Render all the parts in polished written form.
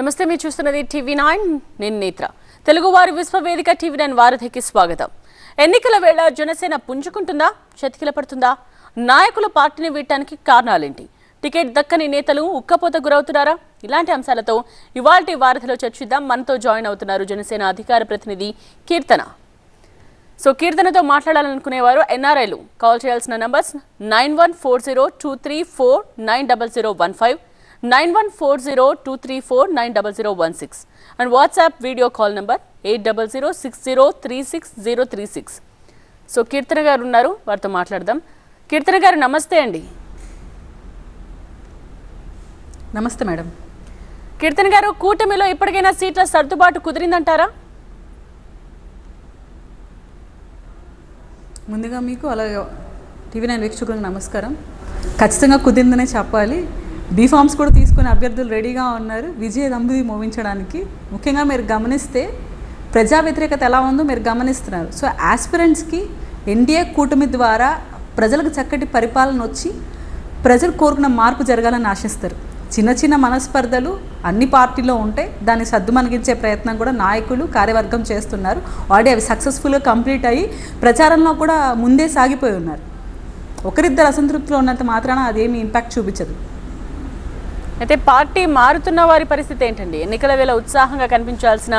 నమస్తే, మీరు చూస్తున్నది టీవీ9. నేను నేత్ర. తెలుగువారి విశ్వవేదిక టీవీ9 వారధికి స్వాగతం. ఎన్నికల వేళ జనసేన పుంజుకుంటుందా, చతికిల పడుతుందా? నాయకులు పార్టీని వీడటానికి కారణాలేంటి? టికెట్ దక్కని నేతలు ఉక్కపోత గురవుతున్నారా? ఇలాంటి అంశాలతో ఇవాల్టి వారధిలో చర్చిద్దాం. మనతో జాయిన్ అవుతున్నారు జనసేన అధికార ప్రతినిధి కీర్తన. కీర్తనతో మాట్లాడాలనుకునేవారు ఎన్ఆర్ఐలు కాల్ చేయాల్సిన numbers 914023490015, 914023490016 and WhatsApp video call number 8006036036. కీర్తన గారు ఉన్నారు, వారితో మాట్లాడదాం. కీర్తన గారు నమస్తే అండి. నమస్తే మేడం. కీర్తన గారు, కూటమిలో ఇప్పటికైనా సీట్ల సర్దుబాటు కుదిరిందంటారా? ముందుగా మీకు అలాగే టీవీ9 వీక్షకులకు నమస్కారం. ఖచ్చితంగా కుదిరిందనే చెప్పాలి. బీఫామ్స్ కూడా తీసుకుని అభ్యర్థులు రెడీగా ఉన్నారు విజయ దంబుది మోగించడానికి. ముఖ్యంగా మీరు గమనిస్తే ప్రజా వ్యతిరేకత ఎలా ఉందో మీరు గమనిస్తున్నారు. సో ఆస్పిరెంట్స్కి ఎన్డీఏ కూటమి ద్వారా ప్రజలకు చక్కటి పరిపాలన వచ్చి ప్రజలు కోరుకున్న మార్పు జరగాలని ఆశిస్తారు. చిన్న చిన్న మనస్పర్ధలు అన్ని పార్టీలో ఉంటే దాన్ని సద్దుమణిగించే ప్రయత్నం కూడా నాయకులు కార్యవర్గం చేస్తున్నారు. ఆల్రెడీ అవి సక్సెస్ఫుల్గా కంప్లీట్ అయ్యి ప్రచారంలో కూడా ముందే సాగిపోయి ఉన్నారు. ఒకరిద్దరు అసంతృప్తిలో ఉన్నంత మాత్రాన అదేమి ఇంపాక్ట్ చూపించదు. అయితే పార్టీ మారుతున్న వారి పరిస్థితి ఏంటండి? ఎన్నికల వేళ ఉత్సాహంగా కనిపించాల్సిన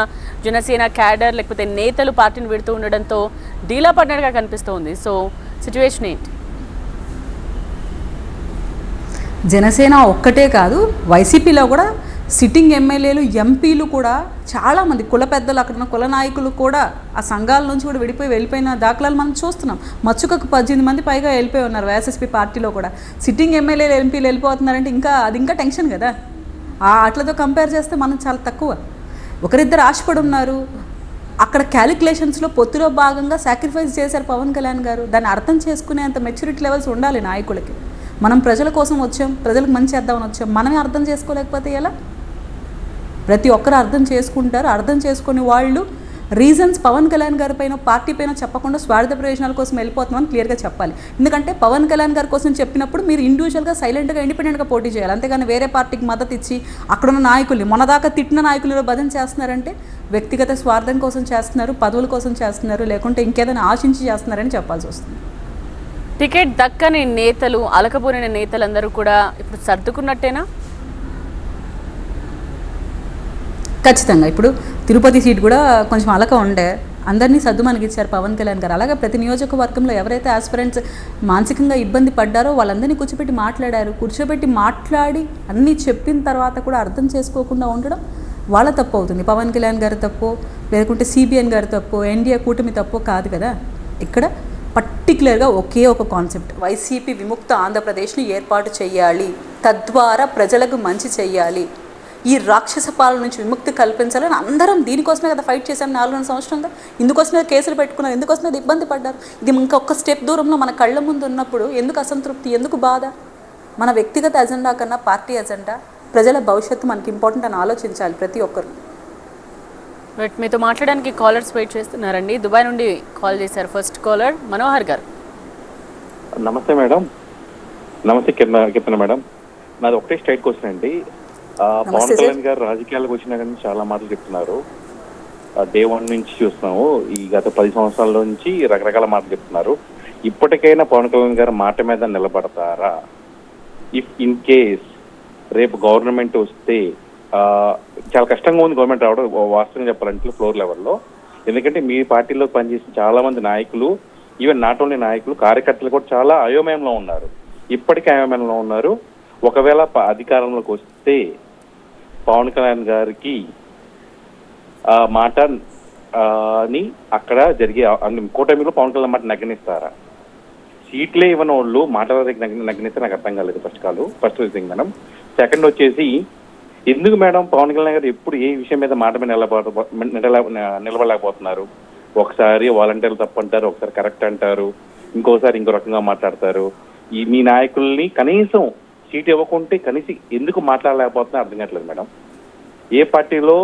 జనసేన క్యాడర్ లేకపోతే నేతలు పార్టీని విడుతూ ఉండడంతో డీలా పడినట్టుగా కనిపిస్తోంది. సో సిచ్యువేషన్ ఏంటి? జనసేన ఒక్కటే కాదు, వైసీపీలో కూడా సిట్టింగ్ ఎమ్మెల్యేలు, ఎంపీలు కూడా చాలామంది కుల పెద్దలు, అక్కడ ఉన్న కుల నాయకులు కూడా ఆ సంఘాల నుంచి కూడా వెళ్ళిపోయిన దాఖలాలు మనం చూస్తున్నాం. మచ్చుకకు 18 మంది పైగా వెళ్ళిపోయి ఉన్నారు వైఎస్ఎస్పీ పార్టీలో కూడా. సిట్టింగ్ ఎమ్మెల్యేలు, ఎంపీలు వెళ్ళిపోతున్నారంటే అది ఇంకా టెన్షన్ కదా. అట్లతో కంపేర్ చేస్తే మనం చాలా తక్కువ. ఒకరిద్దరు ఆశపడి ఉన్నారు. అక్కడ క్యాలిక్యులేషన్స్లో పొత్తులో భాగంగా సాక్రిఫైస్ చేశారు పవన్ కళ్యాణ్ గారు. దాన్ని అర్థం చేసుకునే అంత మెచ్యూరిటీ లెవెల్స్ ఉండాలి నాయకులకి. మనం ప్రజల కోసం వచ్చాం, ప్రజలకు మంచి చేద్దామని వచ్చాం. మనమే అర్థం చేసుకోలేకపోతే ఎలా? ప్రతి ఒక్కరు అర్థం చేసుకుంటారు. అర్థం చేసుకుని వాళ్ళు రీజన్స్ పవన్ కళ్యాణ్ గారి పైన, పార్టీ పైన చెప్పకుండా స్వార్థ ప్రయోజనాల కోసం వెళ్ళిపోతున్నామని క్లియర్గా చెప్పాలి. ఎందుకంటే పవన్ కళ్యాణ్ గారి కోసం చెప్పినప్పుడు మీరు ఇండివిజువల్గా, సైలెంట్గా, ఇండిపెండెంట్గా పోటీ చేయాలి. అంతేగాని వేరే పార్టీకి మద్దతు ఇచ్చి అక్కడున్న నాయకుల్ని, మొన్నదాకా తిట్టిన నాయకులు భజన చేస్తున్నారంటే వ్యక్తిగత స్వార్థం కోసం చేస్తున్నారు, పదవుల కోసం చేస్తున్నారు, లేకుంటే ఇంకేదైనా ఆశించి చేస్తున్నారని చెప్పాల్సి వస్తుంది. టికెట్ దక్కని నేతలు, అలకబోరిన నేతలందరూ కూడా ఇప్పుడు సర్దుకున్నట్టేనా? ఖచ్చితంగా. ఇప్పుడు తిరుపతి సీట్ కూడా కొంచెం అలక ఉండే, అందరినీ సర్దుమణిగించారు పవన్ కళ్యాణ్ గారు. అలాగే ప్రతి నియోజకవర్గంలో ఎవరైతే ఆస్పిరెంట్స్ మానసికంగా ఇబ్బంది పడ్డారో వాళ్ళందరినీ కూర్చోబెట్టి మాట్లాడి అన్నీ చెప్పిన తర్వాత కూడా అర్థం చేసుకోకుండా ఉండడం వాళ్ళ తప్పు అవుతుంది. పవన్ కళ్యాణ్ గారి తప్పు, లేకుంటే సిబిఎన్ గారి తప్పు, ఎన్డీఏ కూటమి తప్పు కాదు కదా. ఇక్కడ పర్టికులర్గా ఒకే ఒక కాన్సెప్ట్, వైసీపీ విముక్త ఆంధ్రప్రదేశ్ని ఏర్పాటు చేయాలి, తద్వారా ప్రజలకు మంచి చేయాలి, ఈ రాక్షస పాలన నుంచి విముక్తి కల్పించాలని అందరం దీనికోసమే కదా ఫైట్ చేశాం 4 సంవత్సరంగా. ఇందుకోసమే కేసులు పెట్టుకున్నారు, ఇందుకోసమే ఇబ్బంది పడ్డారు. ఇది ఇంకొక స్టెప్ దూరంలో మన కళ్ళ ముందు ఉన్నప్పుడు ఎందుకు అసంతృప్తి, ఎందుకు బాధ? మన వ్యక్తిగత ఎజెండా కన్నా పార్టీ ఎజెండా, ప్రజల భవిష్యత్తు మనకి ఇంపార్టెంట్ అని ఆలోచించాలి ప్రతి ఒక్కరు. బట్ మీతో మాట్లాడడానికి కాలర్స్ వెయిట్ చేస్తున్నారండి. దుబాయ్ నుండి కాల్ చేశారు ఫస్ట్ కాలర్ మనోహర్ గారు. నమస్తే మేడం. నమస్తే కీర్తన మేడం. నాది ఒకటే స్ట్రైట్ క్వశ్చన్ అండి. పవన్ కళ్యాణ్ గారు రాజకీయాలకు వచ్చినా కానీ చాలా మాటలు చెప్తున్నారు. డే 1 నుంచి చూస్తున్నాము. ఈ గత 10 సంవత్సరాల నుంచి రకరకాల మాటలు చెప్తున్నారు. ఇప్పటికైనా పవన్ కళ్యాణ్ గారు మాట మీద నిలబడతారా? ఇఫ్ ఇన్ కేస్ రేపు గవర్నమెంట్ వస్తే, చాలా కష్టంగా ఉంది గవర్నమెంట్ రావడం వాస్తవంగా చెప్పాలంటే ఫ్లోర్ లెవెల్లో. ఎందుకంటే మీ పార్టీలో పనిచేసిన చాలా మంది నాయకులు, ఈవెన్ నాట్ ఓన్లీ నాయకులు, కార్యకర్తలు కూడా చాలా అయోమయంలో ఉన్నారు. ఇప్పటికీ అయోమయంలో ఉన్నారు. ఒకవేళ అధికారంలోకి వస్తే పవన్ కళ్యాణ్ గారికి మాట ని అక్కడ జరిగే కూటమిలో పవన్ కళ్యాణ్ మాట నగ్గనిస్తారా? సీట్లే ఇవ్వని వాళ్ళు మాట నగ్గనిస్తే నాకు అర్థం కాలేదు. First thing madam. సెకండ్ వచ్చేసి, ఎందుకు మేడం పవన్ కళ్యాణ్ గారు ఎప్పుడు ఏ విషయం మీద మాట మీద నిలబడలేకపోతున్నారు? ఒకసారి వాలంటీర్లు తప్పు అంటారు, ఒకసారి కరెక్ట్ అంటారు, ఇంకోసారి ఇంకో రకంగా మాట్లాడతారు. మీ నాయకుల్ని కనీసం సీట్ ఇవ్వకుంటే కనీసం ఎందుకు మాట్లాడలేకపోతున్నా అర్థం కావట్లేదు మేడం. ఏ పార్టీలో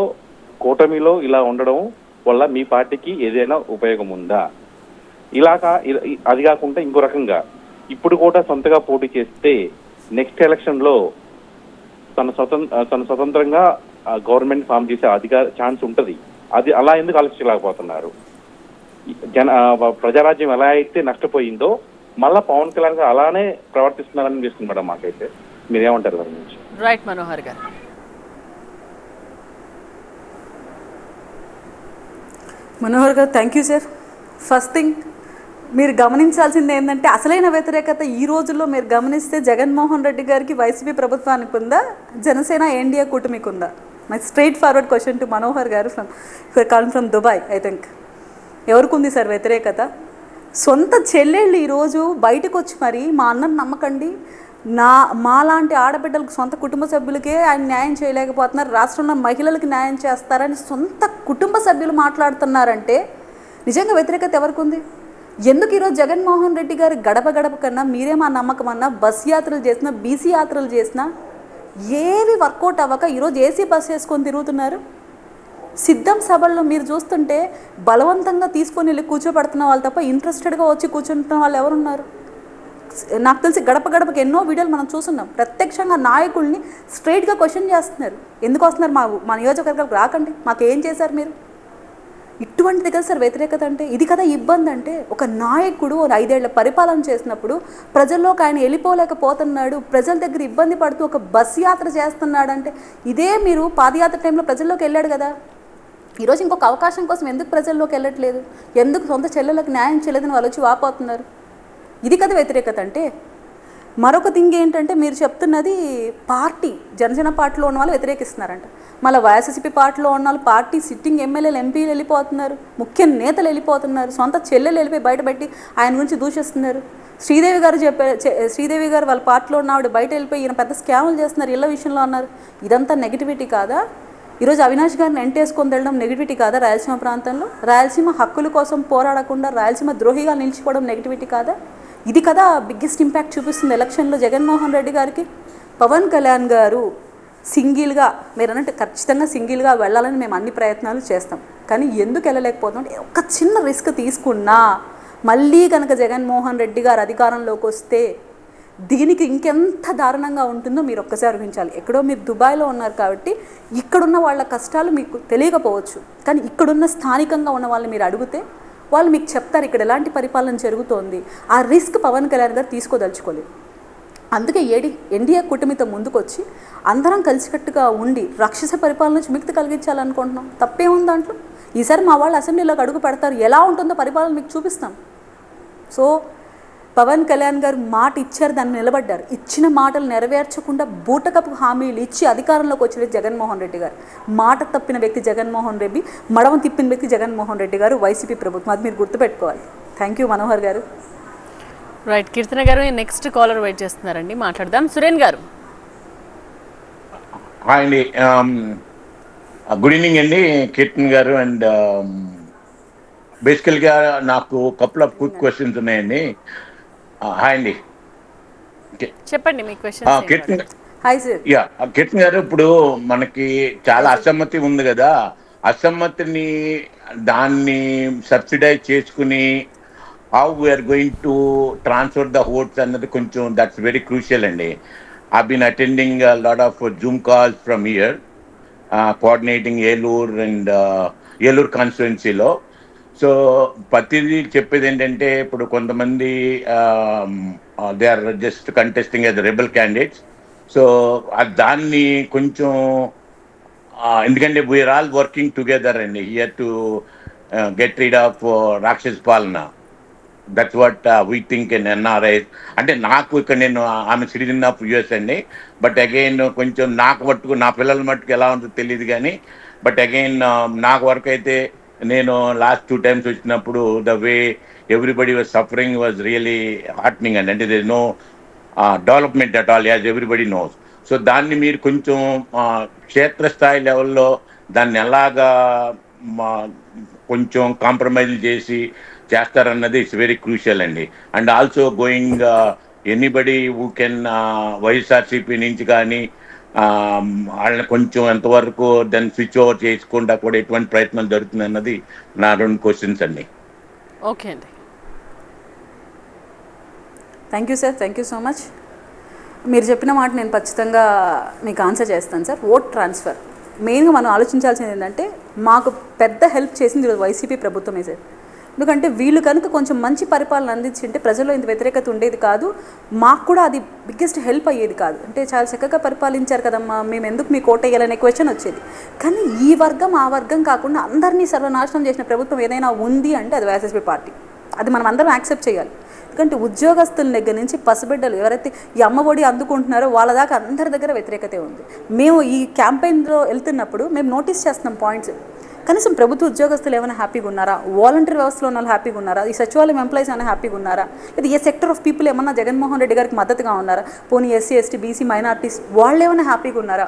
కూటమిలో ఇలా ఉండడం వల్ల మీ పార్టీకి ఏదైనా ఉపయోగం ఉందా? అది కాకుండా ఇంకో రకంగా ఇప్పుడు కూడా సొంతగా పోటీ చేస్తే నెక్స్ట్ ఎలక్షన్ లో తన స్వతంత్రంగా గవర్నమెంట్ ఫామ్ చేసే ఛాన్స్ ఉంటుంది. అది అలా ఎందుకు ఆలోచించలేకపోతున్నారు? ప్రజారాజ్యం ఎలా అయితే నష్టపోయిందో మళ్ళా పవన్ కళ్యాణ్ గారు అలానే ప్రవర్తిస్తున్నారని అనిపిస్తుంది మేడం మాకైతే. మీరేమంటారు దాని గురించి? రైట్ మనోహర్ గారు. మనోహర్ గారు, thank you sir. First thing మీరు గమనించాల్సింది ఏంటంటే, అసలైన వ్యతిరేకత ఈ రోజుల్లో మీరు గమనిస్తే జగన్మోహన్ రెడ్డి గారికి వైసీపీ ప్రభుత్వానికి ఉందా, జనసేన ఎన్డీఏ కూటమికి ఉందా? My straight forward question to Manohar గారు ఫ్రమ్ దుబాయ్. ఐ థింక్ ఎవరికి ఉంది సార్ వ్యతిరేకత? సొంత చెల్లెళ్ళు ఈరోజు బయటకు వచ్చి మరి మా అన్నను నమ్మకండి, మాలాంటి ఆడబిడ్డలకు సొంత కుటుంబ సభ్యులకే ఆయన న్యాయం చేయలేకపోతున్నారు, రాష్ట్రంలో మహిళలకు న్యాయం చేస్తారని సొంత కుటుంబ సభ్యులు మాట్లాడుతున్నారంటే నిజంగా వ్యతిరేకత ఎవరికి ఉంది? ఎందుకు ఈరోజు జగన్మోహన్ రెడ్డి గారి గడప గడప కన్నా మీరే మా నమ్మకం అన్నా, బస్ యాత్రలు చేసినా, బీసీ యాత్రలు చేసినా ఏవి వర్కౌట్ అవ్వక ఈరోజు ఏసీ బస్ వేసుకొని తిరుగుతున్నారు? సిద్ధం సభల్లో మీరు చూస్తుంటే బలవంతంగా తీసుకొని వెళ్ళి కూర్చోబెడుతున్న వాళ్ళు తప్ప ఇంట్రెస్టెడ్గా వచ్చి కూర్చుంటున్న వాళ్ళు ఎవరున్నారు? నాకు తెలిసి గడప గడపకి ఎన్నో వీడియోలు మనం చూస్తున్నాం. ప్రత్యక్షంగా నాయకుల్ని స్ట్రైట్గా క్వశ్చన్ చేస్తున్నారు. ఎందుకు వస్తున్నారు మా నియోజకవర్గాలకు రాకండి, మాకు ఏం చేశారు మీరు? ఇటువంటిది కదా సార్ వ్యతిరేకత అంటే. ఇది కదా ఇబ్బంది అంటే. ఒక నాయకుడు 5 ఏళ్ల పరిపాలన చేసినప్పుడు ప్రజల్లోకి ఆయన వెళ్ళిపోలేకపోతున్నాడు, ప్రజల దగ్గర ఇబ్బంది పడుతూ ఒక బస్ యాత్ర చేస్తున్నాడు అంటే, ఇదే మీరు పాదయాత్ర టైంలో ప్రజల్లోకి వెళ్ళాడు కదా. ఈరోజు ఇంకొక అవకాశం కోసం ఎందుకు ప్రజల్లోకి వెళ్ళట్లేదు? ఎందుకు సొంత చెల్లెలకు న్యాయం చేయలేదని వాళ్ళు వచ్చి వాపోతున్నారు? ఇది కదా వ్యతిరేకత అంటే. మరొక థింగ్ ఏంటంటే, మీరు చెప్తున్నది పార్టీ జనసేన పార్టీలో ఉన్న వాళ్ళు వ్యతిరేకిస్తున్నారంట, మళ్ళీ వైఎస్ఆర్సీపీ పార్టీలో ఉన్న వాళ్ళు పార్టీ సిట్టింగ్ ఎమ్మెల్యేలు ఎంపీలు వెళ్ళిపోతున్నారు, ముఖ్య నేతలు వెళ్ళిపోతున్నారు, సొంత చెల్లెలు వెళ్ళిపోయి బయటపెట్టి ఆయన గురించి దూషిస్తున్నారు. శ్రీదేవి గారు వాళ్ళ పార్టీలో ఉన్న ఆవిడ బయట వెళ్ళిపోయి ఈయన పెద్ద స్కాములు చేస్తున్నారు ఇళ్ళ విషయంలో అన్నారు. ఇదంతా నెగిటివిటీ కాదా? ఈరోజు అవినాష్ గారిని ఎంటేసుకొని వెళ్ళడం నెగిటివిటీ కాదా? రాయలసీమ ప్రాంతంలో రాయలసీమ హక్కుల కోసం పోరాడకుండా రాయలసీమ ద్రోహిగా నిలిచిపోవడం నెగిటివిటీ కాదా? ఇది కదా బిగ్గెస్ట్ ఇంపాక్ట్ చూపిస్తుంది ఎలక్షన్లో జగన్మోహన్ రెడ్డి గారికి. పవన్ కళ్యాణ్ గారు సింగిల్గా, మీరు అన్నట్టు ఖచ్చితంగా సింగిల్గా వెళ్ళాలని మేము అన్ని ప్రయత్నాలు చేస్తాం, కానీ ఎందుకు వెళ్ళలేకపోతాం అంటే, ఒక చిన్న రిస్క్ తీసుకున్నా మళ్ళీ కనుక జగన్మోహన్ రెడ్డి గారు అధికారంలోకి వస్తే దీనికి ఇంకెంత దారుణంగా ఉంటుందో మీరు ఒక్కసారి ఊహించాలి. ఎక్కడో మీరు దుబాయ్లో ఉన్నారు కాబట్టి ఇక్కడున్న వాళ్ళ కష్టాలు మీకు తెలియకపోవచ్చు, కానీ ఇక్కడున్న స్థానికంగా ఉన్న వాళ్ళని మీరు అడిగితే వాళ్ళు మీకు చెప్తారు ఇక్కడ ఎలాంటి పరిపాలన జరుగుతోంది. ఆ రిస్క్ పవన్ కళ్యాణ్ గారు తీసుకోదలుచుకోలేదు. అందుకే ఎన్డీఏ కూటమితో ముందుకొచ్చి అందరం కలిసికట్టుగా ఉండి రాక్షస పరిపాలన నుంచి విముక్తి కలిగించాలనుకుంటున్నాం. తప్పేముంది దాంట్లో? ఈసారి మా వాళ్ళు అసెంబ్లీలోకి అడుగు పెడతారు, ఎలా ఉంటుందో పరిపాలన మీకు చూపిస్తాం. సో పవన్ కళ్యాణ్ గారు మాట ఇచ్చారు, దాన్ని నిలబడ్డారు. ఇచ్చిన మాటలు నెరవేర్చకుండా బూటకపు హామీలు ఇచ్చి అధికారంలోకి వచ్చిన జగన్మోహన్ రెడ్డి గారు. మాట తప్పిన వ్యక్తి జగన్మోహన్ రెడ్డి, మడమ తిప్పిన వ్యక్తి జగన్మోహన్ రెడ్డి గారు, వైసీపీ ప్రభుత్వం. అది మీరు గుర్తుపెట్టుకోవాలి. థ్యాంక్ యూ మనోహర్ గారు. రైట్, కీర్తన గారు నెక్స్ట్ కాలర్ వెయిట్ చేస్తున్నారండి, మాట్లాడదాం. సురేన్ గారు. హాయ్ అండి, గుడ్ ఈవినింగ్ అండి కీర్తన్ గారు. అండ్ బేసికల్గా నాకు కపుల్ ఆఫ్ క్విక్ క్వశ్చన్స్ ఉన్నాయండి. హాయ్ అండి, చెప్పండి మీ question. Keerthan hi sir. Keerthan గారు, ఇప్పుడు మనకి చాలా అసమ్మతి ఉంది కదా, అసమ్మతిని దాన్ని సబ్సిడైజ్ చేసుకుని how we're going to transfer the votes అన్నది కొంచెం దట్స్ వెరీ క్రూషియల్ అండి. I've been attending a lot of Zoom calls from here, coordinating Yellore and Yellore constituency lo. So ప్రతిదీ చెప్పేది ఏంటంటే, ఇప్పుడు కొంతమంది they are just contesting as rebel candidates. So దాన్ని కొంచెం ఎందుకంటే వీఆర్ ఆల్ వర్కింగ్ టుగెదర్ అండి here to get rid of రాక్షస్ పాలన. That's what we think in NRIs. అంటే నాకు ఇక్కడ నేను ఆమె సిటిజన్ ఆఫ్ యుఎస్ అండి, బట్ అగైన్ కొంచెం నాకు మట్టుకు నా పిల్లల మట్టుకు ఎలా ఉంటుందో తెలియదు కానీ, బట్ అగైన్ నాకు వరకు అయితే నేను లాస్ట్ 2 times వచ్చినప్పుడు the way everybody was suffering was really heartening అండి. అంటే there no development at all as everybody knows. So దాన్ని మీరు కొంచెం క్షేత్రస్థాయి లెవెల్లో దాన్ని ఎలాగా కొంచెం కాంప్రమైజ్ చేసి చేస్తారన్నది ఇట్స్ వెరీ క్రూషియల్ అండి. And also going anybody who can YSRCP నుంచి కానీ వాళ్ళని కొంచెం ఎంతవరకు దాన్ని స్విచ్ ఓవర్ చేయకుండా కూడా ఎటువంటి ప్రయత్నం జరుగుతుంది అన్నది నా 2 క్వశ్చన్స్ అండి. ఓకే అండి, thank you sir, thank you so much. మీరు చెప్పిన మాట నేను ఖచ్చితంగా మీకు ఆన్సర్ చేస్తాను సార్. ఓట్ ట్రాన్స్ఫర్ మెయిన్గా మనం ఆలోచించాల్సింది ఏంటంటే మాకు పెద్ద హెల్ప్ చేసింది ఈరోజు వైసీపీ ప్రభుత్వమే సార్. ఎందుకంటే వీళ్ళు కనుక కొంచెం మంచి పరిపాలన అందించింటే ప్రజల్లో ఇంత వ్యతిరేకత ఉండేది కాదు, మాకు కూడా అది బిగ్గెస్ట్ హెల్ప్ అయ్యేది కాదు. అంటే చాలా చక్కగా పరిపాలించారు కదమ్మా, మేము ఎందుకు మీకు ఓటేయాలనే క్వశ్చన్ వచ్చేది. కానీ ఈ వర్గం ఆ వర్గం కాకుండా అందరినీ సర్వనాశనం చేసిన ప్రభుత్వం ఏదైనా ఉంది అంటే అది వైఎస్ఆర్సీపీ పార్టీ. అది మనం అందరం యాక్సెప్ట్ చేయాలి. ఎందుకంటే ఉద్యోగస్తుల దగ్గర నుంచి పసిబిడ్డలు ఎవరైతే ఈ అమ్మఒడి అందుకుంటున్నారో వాళ్ళ దాకా అందరి దగ్గర వ్యతిరేకతే ఉంది. మేము ఈ క్యాంపెయిన్లో వెళ్తున్నప్పుడు మేము నోటీస్ చేస్తున్నాం పాయింట్స్. కనీసం ప్రభుత్వ ఉద్యోగస్తులు ఏమైనా హ్యాపీగా ఉన్నారా, వాలంటీర్ వ్యవస్థలో ఉన్న వాళ్ళు హ్యాపీగా ఉన్నారా, ఈ సచివాలయం ఎంప్లాయీస్ ఏమైనా హ్యాపీగా ఉన్నారా, లేదా ఏ సెక్టర్ ఆఫ్ పీపుల్ ఏమన్నా జగన్మోహన్ రెడ్డి గారికి మద్దతుగా ఉన్నారా, పోనీ ఎస్సీ ఎస్టీ బీసీ మైనార్టీస్ వాళ్ళు ఏమైనా హ్యాపీగా ఉన్నారా,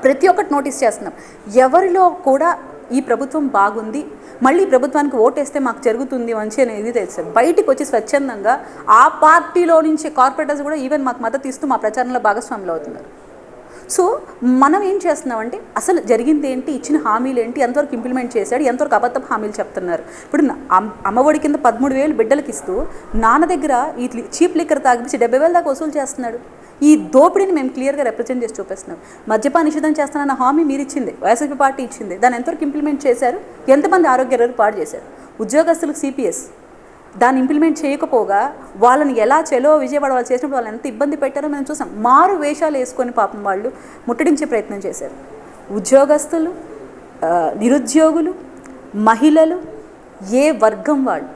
ప్రతి ఒక్కటి నోటీస్ చేస్తున్నాం. ఎవరిలో కూడా ఈ ప్రభుత్వం బాగుంది, మళ్ళీ ప్రభుత్వానికి ఓటేస్తే మాకు జరుగుతుంది మంచి అనేది తెలుసు. బయటికి వచ్చి స్వచ్ఛందంగా ఆ పార్టీలో నుంచి కార్పొరేటర్స్ కూడా ఈవెన్ మాకు మద్దతు ఇస్తూ మా ప్రచారంలో భాగస్వాములు అవుతున్నారు. సో మనం ఏం చేస్తున్నామంటే అసలు జరిగింది ఏంటి, ఇచ్చిన హామీలు ఏంటి, ఎంతవరకు ఇంప్లిమెంట్ చేశాడు, ఎంతవరకు అబద్ధం హామీలు చెప్తున్నారు. ఇప్పుడు అమ్మఒడి కింద 13,000 బిడ్డలకి ఇస్తూ నాన్న దగ్గర ఈ చీప్ లిక్కర్ తాగిపించి 70,000 దాకా వసూలు చేస్తున్నాడు. ఈ దోపిడీని మేము క్లియర్గా రిప్రజెంట్ చేసి చూపిస్తున్నాం. మద్యపాన నిషేధం చేస్తానన్న హామీ మీరు ఇచ్చింది, వైఎస్ఆర్సీపీ పార్టీ ఇచ్చింది, దాన్ని ఎంతవరకు ఇంప్లిమెంట్ చేశారు, ఎంతమంది ఆరోగ్య పాడు చేశారు. ఉద్యోగస్తులకు సిపిఎస్ దాన్ని ఇంప్లిమెంట్ చేయకపోగా వాళ్ళని ఎలా చెలో విజయవాడ వాళ్ళు చేసినప్పుడు వాళ్ళు ఎంత ఇబ్బంది పెట్టారో మనం చూసాం. మారు వేషాలు వేసుకొని పాపం వాళ్ళు ముట్టడించే ప్రయత్నం చేశారు. ఉద్యోగస్తులు, నిరుద్యోగులు, మహిళలు, ఏ వర్గం వాళ్ళు,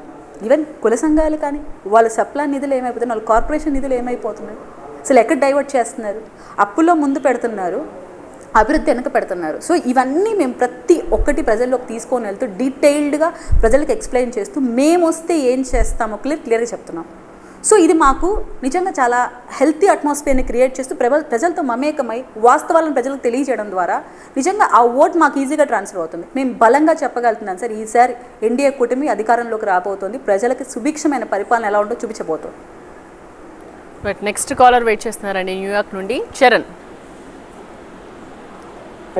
ఈవెన్ కుల సంఘాలు కానీ వాళ్ళ సప్లా నిధులు ఏమైపోతున్నాయి, వాళ్ళ కార్పొరేషన్ నిధులు ఏమైపోతున్నాయి, అసలు ఎక్కడ డైవర్ట్ చేస్తున్నారు, అప్పులో ముందు పెడుతున్నారు, అభివృద్ధి వెనక పెడుతున్నారు. సో ఇవన్నీ మేము ప్రతి ఒక్కటి ప్రజల్లోకి తీసుకొని వెళ్తూ డీటెయిల్డ్గా ప్రజలకు ఎక్స్ప్లెయిన్ చేస్తూ మేము వస్తే ఏం చేస్తామో క్లియర్గా చెప్తున్నాం. సో ఇది మాకు నిజంగా చాలా హెల్తీ అట్మాస్ఫియర్ని క్రియేట్ చేస్తూ ప్రజలతో మమేకమై వాస్తవాలను ప్రజలకు తెలియజేయడం ద్వారా నిజంగా ఆ ఓట్ మాకు ఈజీగా ట్రాన్స్ఫర్ అవుతుంది. మేము బలంగా చెప్పగలుగుతున్నాం సార్, ఈసారి ఎన్డీఏ కూటమి అధికారంలోకి రాబోతోంది, ప్రజలకు సుభిక్షమైన పరిపాలన ఎలా ఉందో చూపించబోతోంది. బట్ నెక్స్ట్ కాలర్ వెయిట్ చేస్తున్నారండి న్యూయార్క్ నుండి చరణ్.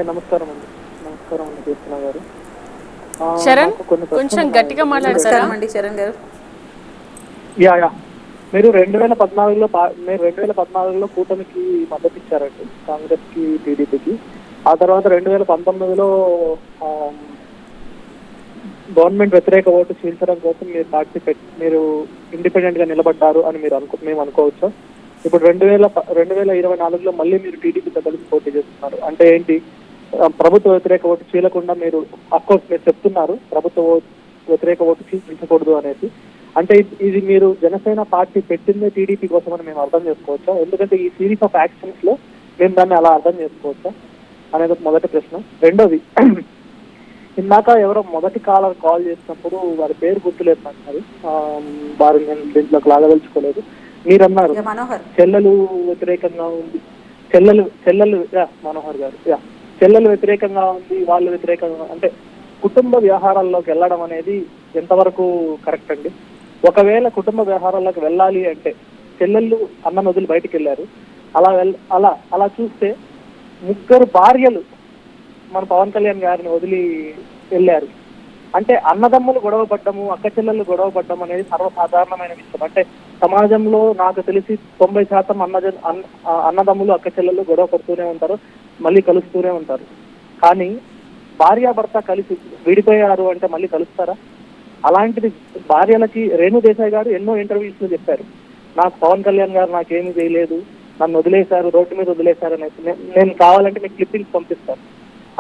నమస్కారం అండి. నమస్కారం అండి కీర్తన గారు. చరణ్ కొంచెం గట్టిగా మాట్లాడతారా? అండి చరణ్ గారు. యా మీరు 2014లో కూటమికి మద్దతు ఇచ్చారండి, కాంగ్రెస్ కి టీడీపీకి. ఆ తర్వాత 2019లో గవర్నమెంట్ వ్యతిరేక ఓటు చీల్చడం కోసం మీరు ఇండిపెండెంట్ గా నిలబడ్డారు అని మేము అనుకోవచ్చా? ఇప్పుడు 2024లో మళ్ళీ మీరు టీడీపీతో కలిసి పోటీ చేస్తున్నారు అంటే ఏంటి? ప్రభుత్వ వ్యతిరేక ఓటు చీలకుండా మీరు అఫ్కోర్స్ మీరు చెప్తున్నారు ప్రభుత్వ వ్యతిరేక ఓటు చీల్చకూడదు అనేసి. అంటే ఇది మీరు జనసేన పార్టీ పెట్టిందే టీడీపీ కోసం అని మేము అర్థం చేసుకోవచ్చా? ఎందుకంటే ఈ సిరీస్ ఆఫ్ యాక్షన్స్ లో మేము దాన్ని అలా అర్థం చేసుకోవచ్చా అనేది మొదటి ప్రశ్న. రెండోది, ఇందాక ఎవరో మొదటి కాల్ చేసినప్పుడు వారి పేరు గుర్తులేదు నాకు, అది వారు నేను దీంట్లోకి లాగదలుచుకోలేదు. మీరు అన్నారు చెల్లెలు వ్యతిరేకంగా ఉంది, మనోహర్ గారు చెల్లెలు వ్యతిరేకంగా ఉంది, వాళ్ళు వ్యతిరేకంగా, అంటే కుటుంబ వ్యవహారాల్లోకి వెళ్ళడం అనేది ఎంతవరకు కరెక్ట్ అండి? ఒకవేళ కుటుంబ వ్యవహారాల్లోకి వెళ్ళాలి అంటే చెల్లెళ్ళు అన్న వదిలి బయటికి వెళ్ళారు, అలా చూస్తే 3 భార్యలు మన పవన్ కళ్యాణ్ గారిని వదిలి వెళ్ళారు అంటే అన్నదమ్ములు గొడవ పడ్డము, అక్క చెల్లెళ్ళు గొడవ పడ్డం అనేది సర్వసాధారణమైన విషయం. అంటే సమాజంలో నాకు తెలిసి 90% అన్నదమ్ములు అక్క చెల్లెళ్ళు గొడవ పడుతూనే ఉంటారు, మళ్ళీ కలుస్తూనే ఉంటారు. కానీ భార్యాభర్త కలిసి విడిపోయారు అంటే మళ్ళీ కలుస్తారా? అలాంటిది భార్యలకి రేణు దేశాయ్ గారు ఎన్నో ఇంటర్వ్యూస్ లో చెప్పారు, నాకు పవన్ కళ్యాణ్ గారు నాకేమీ చేయలేదు, నన్ను వదిలేశారు, రోడ్డు మీద వదిలేశారు అనేసి. నేను కావాలంటే మీకు క్లిప్పింగ్స్ పంపిస్తాను.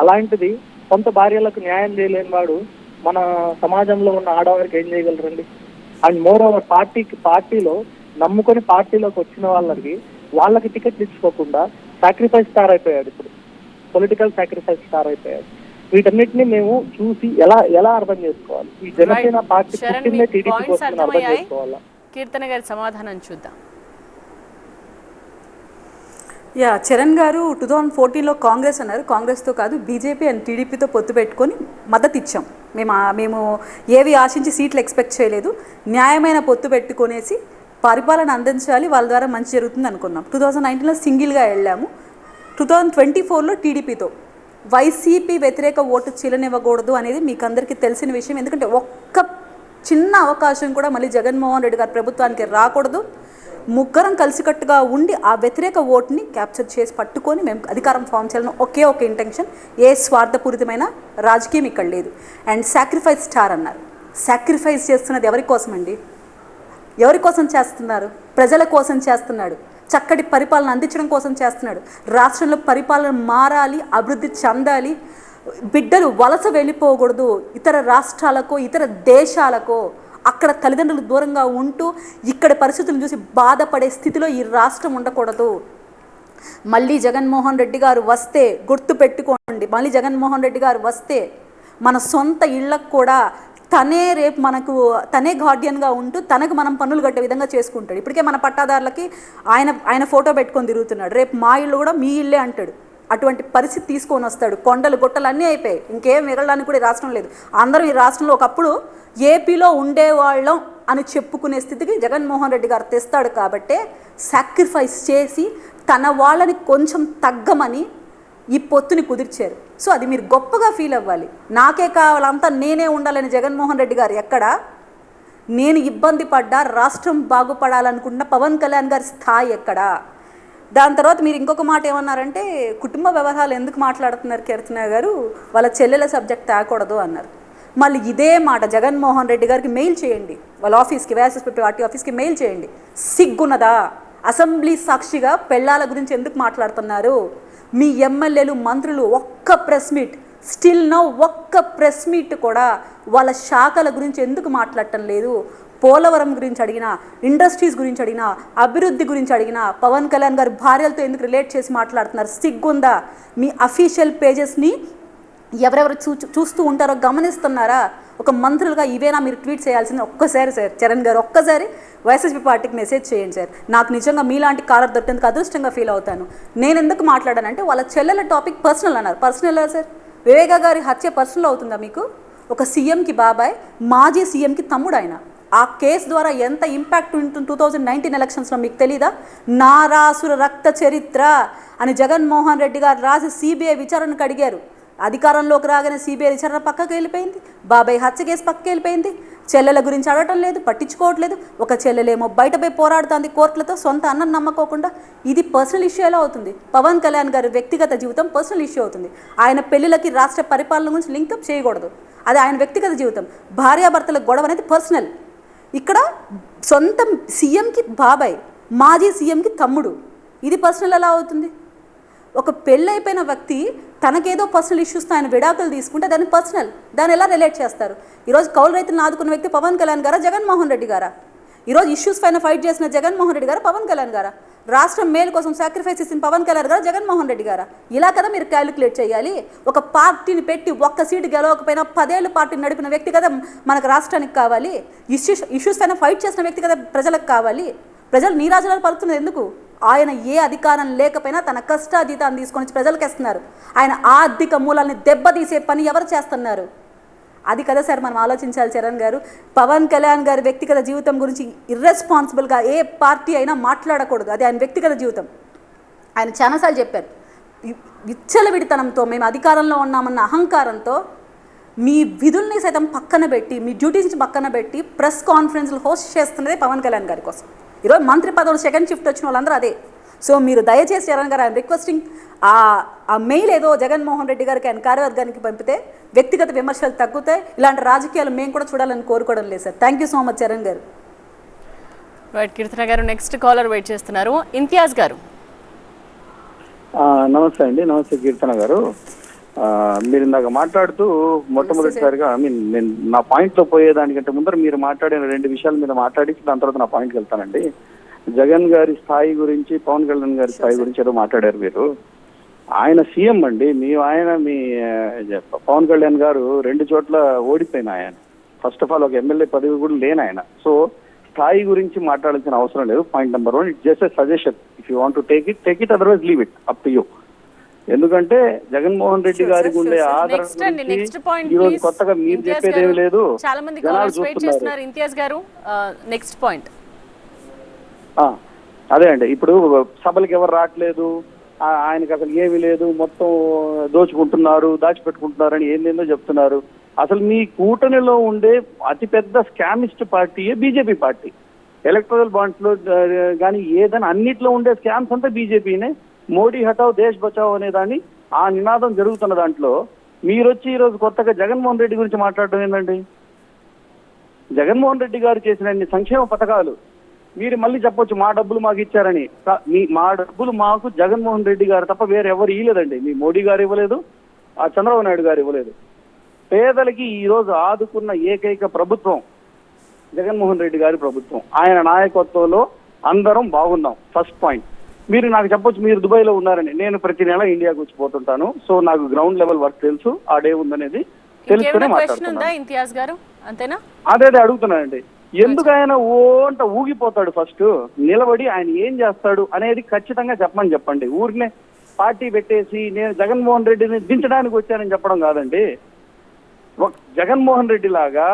అలాంటిది సొంత భార్యలకు న్యాయం చేయలేని వాడు మన సమాజంలో ఉన్న ఆడవారికి ఏం చేయగలరండి? అండ్ మోర్ ఓవర్ పార్టీలో నమ్ముకొని పార్టీలోకి వచ్చిన వాళ్ళకి టికెట్లు ఇచ్చుకోకుండా సాక్రిఫైస్ స్టార్ అయిపోయాడు, ఇప్పుడు పొలిటికల్ సాక్రిఫైస్ స్టార్ అయిపోయాడు. వీటన్నిటిని మేము చూసి ఎలా అర్థం చేసుకోవాలి? ఈ జనసేన పార్టీ పుట్టిందే టీడీపీ కోసం అర్థం చేసుకోవాలా? కీర్తన గారి సమాధానం చూద్దాం. చరణ్ గారు 2014లో కాంగ్రెస్ అన్నారు, కాంగ్రెస్తో కాదు బీజేపీ అండ్ టీడీపీతో పొత్తు పెట్టుకొని మద్దతు ఇచ్చాం. మేము ఏవి ఆశించి సీట్లు ఎక్స్పెక్ట్ చేయలేదు, న్యాయమైన పొత్తు పెట్టుకొనేసి పరిపాలన అందించాలి, వాళ్ళ ద్వారా మంచి జరుగుతుంది అనుకున్నాం. 2019లో సింగిల్గా వెళ్ళాము, 2024లో టీడీపీతో. వైసీపీ వ్యతిరేక ఓటు చీలనివ్వకూడదు అనేది మీకు అందరికీ తెలిసిన విషయం. ఎందుకంటే ఒక్క చిన్న అవకాశం కూడా మళ్ళీ జగన్మోహన్ రెడ్డి గారి ప్రభుత్వానికి రాకూడదు. ముగ్గురం కలిసికట్టుగా ఉండి ఆ వ్యతిరేక ఓటుని క్యాప్చర్ చేసి పట్టుకొని మేము అధికారం ఫామ్ చేయాలని ఒకే ఒక ఇంటెన్షన్. ఏ స్వార్థపూరితమైన రాజకీయం ఇక్కడ లేదు. అండ్ సాక్రిఫైస్ స్టార్ అన్నారు. సాక్రిఫైస్ చేస్తున్నది ఎవరి కోసం అండి? ఎవరి కోసం చేస్తున్నారు? ప్రజల కోసం చేస్తున్నాడు. చక్కటి పరిపాలన అందించడం కోసం చేస్తున్నాడు. రాష్ట్రంలో పరిపాలన మారాలి, అభివృద్ధి చెందాలి, బిడ్డలు వలస వెళ్ళిపోకూడదు ఇతర రాష్ట్రాలకో ఇతర దేశాలకో, అక్కడ తల్లిదండ్రులు దూరంగా ఉంటూ ఇక్కడ పరిస్థితులను చూసి బాధపడే స్థితిలో ఈ రాష్ట్రం ఉండకూడదు. మళ్ళీ జగన్మోహన్ రెడ్డి గారు వస్తే గుర్తుపెట్టుకోండి, మళ్ళీ జగన్మోహన్ రెడ్డి గారు వస్తే మన సొంత ఇళ్లకు కూడా తనే గార్డియన్గా ఉంటూ తనకు మనం పన్నులు కట్టే విధంగా చేసుకుంటాడు. ఇప్పటికే మన పట్టాదారులకి ఆయన ఫోటో పెట్టుకొని తిరుగుతున్నాడు. రేపు మా ఇల్లు కూడా మీ ఇల్లే అంటాడు. అటువంటి పరిస్థితి తీసుకొని వస్తాడు. కొండలు గుట్టలు అన్నీ అయిపోయాయి, ఇంకేం మిగలడానికి కూడా ఈ రాష్ట్రం లేదు. అందరం ఈ రాష్ట్రంలో ఒకప్పుడు ఏపీలో ఉండేవాళ్ళం అని చెప్పుకునే స్థితికి జగన్మోహన్ రెడ్డి గారు తెస్తాడు. కాబట్టే సాక్రిఫైస్ చేసి తన వాళ్ళని కొంచెం తగ్గమని ఈ పొత్తుని కుదిర్చారు. సో అది మీరు గొప్పగా ఫీల్ అవ్వాలి. నాకే కావాలంతా నేనే ఉండాలని జగన్మోహన్ రెడ్డి గారు ఎక్కడ, నేను ఇబ్బంది పడ్డా రాష్ట్రం బాగుపడాలనుకున్న పవన్ కళ్యాణ్ గారి స్థాయి ఎక్కడ? దాని తర్వాత మీరు ఇంకొక మాట ఏమన్నారంటే, కుటుంబ వ్యవహారాలు ఎందుకు మాట్లాడుతున్నారు కీర్తన గారు, వాళ్ళ చెల్లెల సబ్జెక్ట్ తేకూడదు అన్నారు. మళ్ళీ ఇదే మాట జగన్మోహన్ రెడ్డి గారికి మెయిల్ చేయండి, వాళ్ళ ఆఫీస్కి, వైఎస్ఆర్సీపీ పార్టీ ఆఫీస్కి మెయిల్ చేయండి. సిగ్గున్నదా? అసెంబ్లీ సాక్షిగా పెళ్ళాల గురించి ఎందుకు మాట్లాడుతున్నారు? మీ ఎమ్మెల్యేలు మంత్రులు ఒక్క ప్రెస్ మీట్, స్టిల్ నౌ ఒక్క ప్రెస్ మీట్ కూడా వాళ్ళ శాఖల గురించి ఎందుకు మాట్లాడటం లేదు? పోలవరం గురించి అడిగినా, ఇండస్ట్రీస్ గురించి అడిగినా, అభివృద్ధి గురించి అడిగినా పవన్ కళ్యాణ్ గారి భార్యలతో ఎందుకు రిలేట్ చేసి మాట్లాడుతున్నారు? సిగ్గుందా? మీ అఫీషియల్ పేజెస్ని ఎవరెవరు చూస్తూ ఉంటారో గమనిస్తున్నారా? ఒక మంత్రులుగా ఇవేనా మీరు ట్వీట్ చేయాల్సింది? ఒక్కసారి సార్ చరణ్ గారు ఒక్కసారి వైఎస్ఆర్సీపీ పార్టీకి మెసేజ్ చేయండి సార్. నాకు నిజంగా మీలాంటి కాలర్ దొరికేందుకు అదృష్టంగా ఫీల్ అవుతాను. నేను ఎందుకు మాట్లాడానంటే, వాళ్ళ చెల్లెల టాపిక్ పర్సనల్ అన్నారు. పర్సనల్ సార్, వివేకా గారి హత్య పర్సనల్ అవుతుందా మీకు? ఒక సీఎంకి బాబాయ్, మాజీ సీఎంకి తమ్ముడు ఆయన. ఆ కేసు ద్వారా ఎంత ఇంపాక్ట్ ఉంటుంది 2019 ఎలక్షన్స్లో మీకు తెలీదా? నారాసుర రక్త చరిత్ర అని జగన్మోహన్ రెడ్డి గారు రాసి సిబిఐ విచారణకు అడిగారు. అధికారంలోకి రాగానే సిబిఐ విచారణ పక్కకి వెళ్ళిపోయింది. బాబాయ్ హత్య కేసు పక్కకి వెళ్ళిపోయింది. చెల్లెల గురించి అడగటం లేదు, పట్టించుకోవట్లేదు. ఒక చెల్లెలేమో బయటపై పోరాడుతుంది కోర్టులతో, సొంత అన్నం నమ్మకోకుండా. ఇది పర్సనల్ ఇష్యూ ఎలా అవుతుంది? పవన్ కళ్యాణ్ గారి వ్యక్తిగత జీవితం పర్సనల్ ఇష్యూ అవుతుంది. ఆయన పెళ్లిళ్ళకి రాష్ట్ర పరిపాలన గురించి లింకప్ చేయకూడదు. అది ఆయన వ్యక్తిగత జీవితం. భార్యాభర్తల గొడవ అనేది పర్సనల్. ఇక్కడ సొంత సీఎంకి బాబాయ్, మాజీ సీఎంకి తమ్ముడు, ఇది పర్సనల్ ఎలా అవుతుంది? ఒక పెళ్ళైపోయిన వ్యక్తి తనకేదో పర్సనల్ ఇష్యూస్తో ఆయన విడాకులు తీసుకుంటే దాన్ని పర్సనల్, దాన్ని ఎలా రిలేట్ చేస్తారు? ఈరోజు కౌలు రైతులను ఆదుకున్న వ్యక్తి పవన్ కళ్యాణ్ గారా, జగన్మోహన్ రెడ్డి గారా? ఈరోజు ఇష్యూస్ పైన ఫైట్ చేసిన జగన్మోహన్ రెడ్డి గారా, పవన్ కళ్యాణ్ గారా? రాష్ట్రం మేలు కోసం సాక్రిఫైస్ చేసిన పవన్ కళ్యాణ్ గారా, జగన్మోహన్ రెడ్డి గారా? ఇలా కదా మీరు క్యాలిక్యులేట్ చేయాలి. ఒక పార్టీని పెట్టి ఒక్క సీటు గెలవకపోయినా 10 ఏళ్ళు పార్టీని నడిపిన వ్యక్తి కదా మనకు రాష్ట్రానికి కావాలి. ఇష్యూస్ పైన ఫైట్ చేసిన వ్యక్తి కదా ప్రజలకు కావాలి. ప్రజలు నీరాజనాలు పలుకుతున్నది ఎందుకు? ఆయన ఏ అధికారం లేకపోయినా తన కష్టాతీతాన్ని తీసుకొని ప్రజలకు ఇస్తున్నారు. ఆయన ఆర్థిక మూలాల్ని దెబ్బతీసే పని ఎవరు చేస్తున్నారు? అది కదా సార్ మనం ఆలోచించాలి చరణ్ గారు. పవన్ కళ్యాణ్ గారి వ్యక్తిగత జీవితం గురించి ఇర్రెస్పాన్సిబుల్గా ఏ పార్టీ అయినా మాట్లాడకూడదు. అది ఆయన వ్యక్తిగత జీవితం. ఆయన చాలాసార్లు చెప్పారు, విచ్చలవిడితనంతో మేము అధికారంలో ఉన్నామన్న అహంకారంతో మీ విధుల్ని సైతం పక్కన పెట్టి, మీ డ్యూటీస్ పక్కన పెట్టి ప్రెస్ కాన్ఫరెన్స్లు హోస్ట్ చేస్తున్నదే పవన్ కళ్యాణ్ గారి కోసం. ఈరోజు మంత్రి పదవులు సెకండ్ షిఫ్ట్ వచ్చిన వాళ్ళందరూ అదే. సో మీరు దయచేసి చరణ్ గారు, ఐఎమ్ రిక్వెస్టింగ్, ఆ మెయిల్ ఏదో జగన్మోహన్ రెడ్డి గారికి ఆయన కార్యవర్గానికి పంపితే వ్యక్తిగత విమర్శలు తగ్గుతాయి. ఇలాంటి రాజకీయాలు మేము కూడా చూడాలని కోరుకోవడం లేదు sir. Thank you so much Charan గారు. రైట్ కీర్తన గారు, నెక్స్ట్ కాలర్ వెయిట్ చేస్తున్నారు. ఇంతియాజ్ గారు. నమస్తే అండి. నమస్తే కీర్తన గారు. మీరు ఇందాక మాట్లాడుతూ మొట్టమొదటిసారిగా నేను నా పాయింట్లో పోయేదానికంటే ముందర మీరు మాట్లాడిన 2 విషయాల మీద మాట్లాడి దాని తర్వాత నా పాయింట్కి వెళ్తానండి. జగన్ గారి స్థాయి గురించి, పవన్ కళ్యాణ్ గారి స్థాయి గురించి ఏదో మాట్లాడారు మీరు. ఆయన సీఎం అండి. మీ పవన్ కళ్యాణ్ గారు 2 చోట్ల ఓడిపోయిన ఆయన. ఫస్ట్ ఆఫ్ ఆల్ ఒక ఎమ్మెల్యే పదవి కూడా లేని ఆయన. సో స్థాయి గురించి మాట్లాడాల్సిన అవసరం లేదు. Point number 1, it just a suggestion. If you want to take it, otherwise leave it, up to you. ఎందుకంటే జగన్మోహన్ రెడ్డి గారికి ఉండే ఆదరణ ఈరోజు కొత్తగా మీరు చెప్పేది ఏమి లేదు. చాలా మంది కాలర్స్ వెయిట్ చేస్తున్నారు. ఇంతియాజ్ గారు, నెక్స్ట్ పాయింట్. అదే అండి, ఇప్పుడు సభలకు ఎవరు రావట్లేదు, ఆయనకి అసలు ఏమీ లేదు, మొత్తం దోచుకుంటున్నారు, దాచిపెట్టుకుంటున్నారు అని ఏందేందో చెప్తున్నారు. అసలు మీ కూటమిలో ఉండే అతిపెద్ద స్కామిస్ట్ పార్టీయే బీజేపీ పార్టీ. ఎలక్ట్రల్ బాండ్స్ లో కానీ ఏదైనా అన్నిట్లో ఉండే స్కామ్స్ అంతా బీజేపీనే. మోడీ హటావ్ దేశ్ బచావ్ అనే దాన్ని ఆ నినాదం జరుగుతున్న దాంట్లో మీరు వచ్చి ఈరోజు కొత్తగా జగన్మోహన్ రెడ్డి గురించి మాట్లాడడం ఏంటండి? జగన్మోహన్ రెడ్డి గారు చేసిన సంక్షేమ పథకాలు మీరు మళ్ళీ చెప్పొచ్చు మా డబ్బులు మాకు ఇచ్చారని. మా డబ్బులు మాకు జగన్మోహన్ రెడ్డి గారు తప్ప వేరే ఎవరు ఇవ్వలేదండి. మీ మోడీ గారు ఇవ్వలేదు, ఆ చంద్రబాబు నాయుడు గారు ఇవ్వలేదు. పేదలకి ఈ రోజు ఆదుకున్న ఏకైక ప్రభుత్వం జగన్మోహన్ రెడ్డి గారి ప్రభుత్వం. ఆయన నాయకత్వంలో అందరం బాగున్నాం. First point. మీరు నాకు చెప్పొచ్చు మీరు దుబాయ్లో ఉన్నారని. నేను ప్రతి నెల ఇండియాకి వచ్చి పోతుంటాను. సో నాకు గ్రౌండ్ లెవెల్ వర్క్ తెలుసు, ఆ డే ఉందనేది తెలుసుకునే మాట్లాడుతున్నాను. ఇంతియాజ్ గారు అంతేనా? అదే అడుగుతున్నానండి. ఎందుకు ఆయన అంట ఊగిపోతాడు? ఫస్ట్ నిలబడి ఆయన ఏం చేస్తాడు అనేది ఖచ్చితంగా చెప్పమని చెప్పండి. ఊరినే పార్టీ పెట్టేసి నేను జగన్మోహన్ రెడ్డిని దించడానికి వచ్చానని చెప్పడం కాదండి. జగన్మోహన్ రెడ్డి లాగా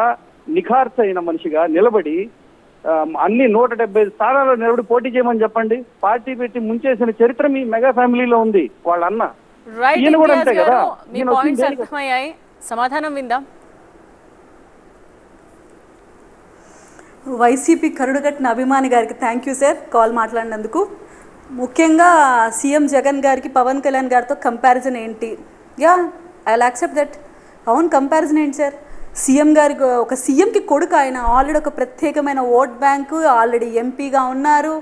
నిఖార్స్ అయిన మనిషిగా నిలబడి అన్ని 170 స్థానాల్లో నిలబడి పోటీ చేయమని చెప్పండి. పార్టీ పెట్టి ముంచేసిన చరిత్ర మీ మెగా ఫ్యామిలీలో ఉంది. వాళ్ళ అన్న ఈయన కూడా అంతే కదా. సమాధానం విందాం. వైసీపీ కరుడుగట్టిన అభిమాని గారికి థ్యాంక్ యూ సార్ కాల్ మాట్లాడినందుకు. ముఖ్యంగా సీఎం జగన్ గారికి పవన్ కళ్యాణ్ గారితో కంపారిజన్ ఏంటి? Yeah I will accept that. అవును, కంపారిజన్ ఏంటి సార్? సీఎం గారికి ఒక సీఎంకి కొడుకు ఆయన. ఆల్రెడీ ఒక ప్రత్యేకమైన ఓట్ బ్యాంకు, ఆల్రెడీ ఎంపీగా ఉన్నారు.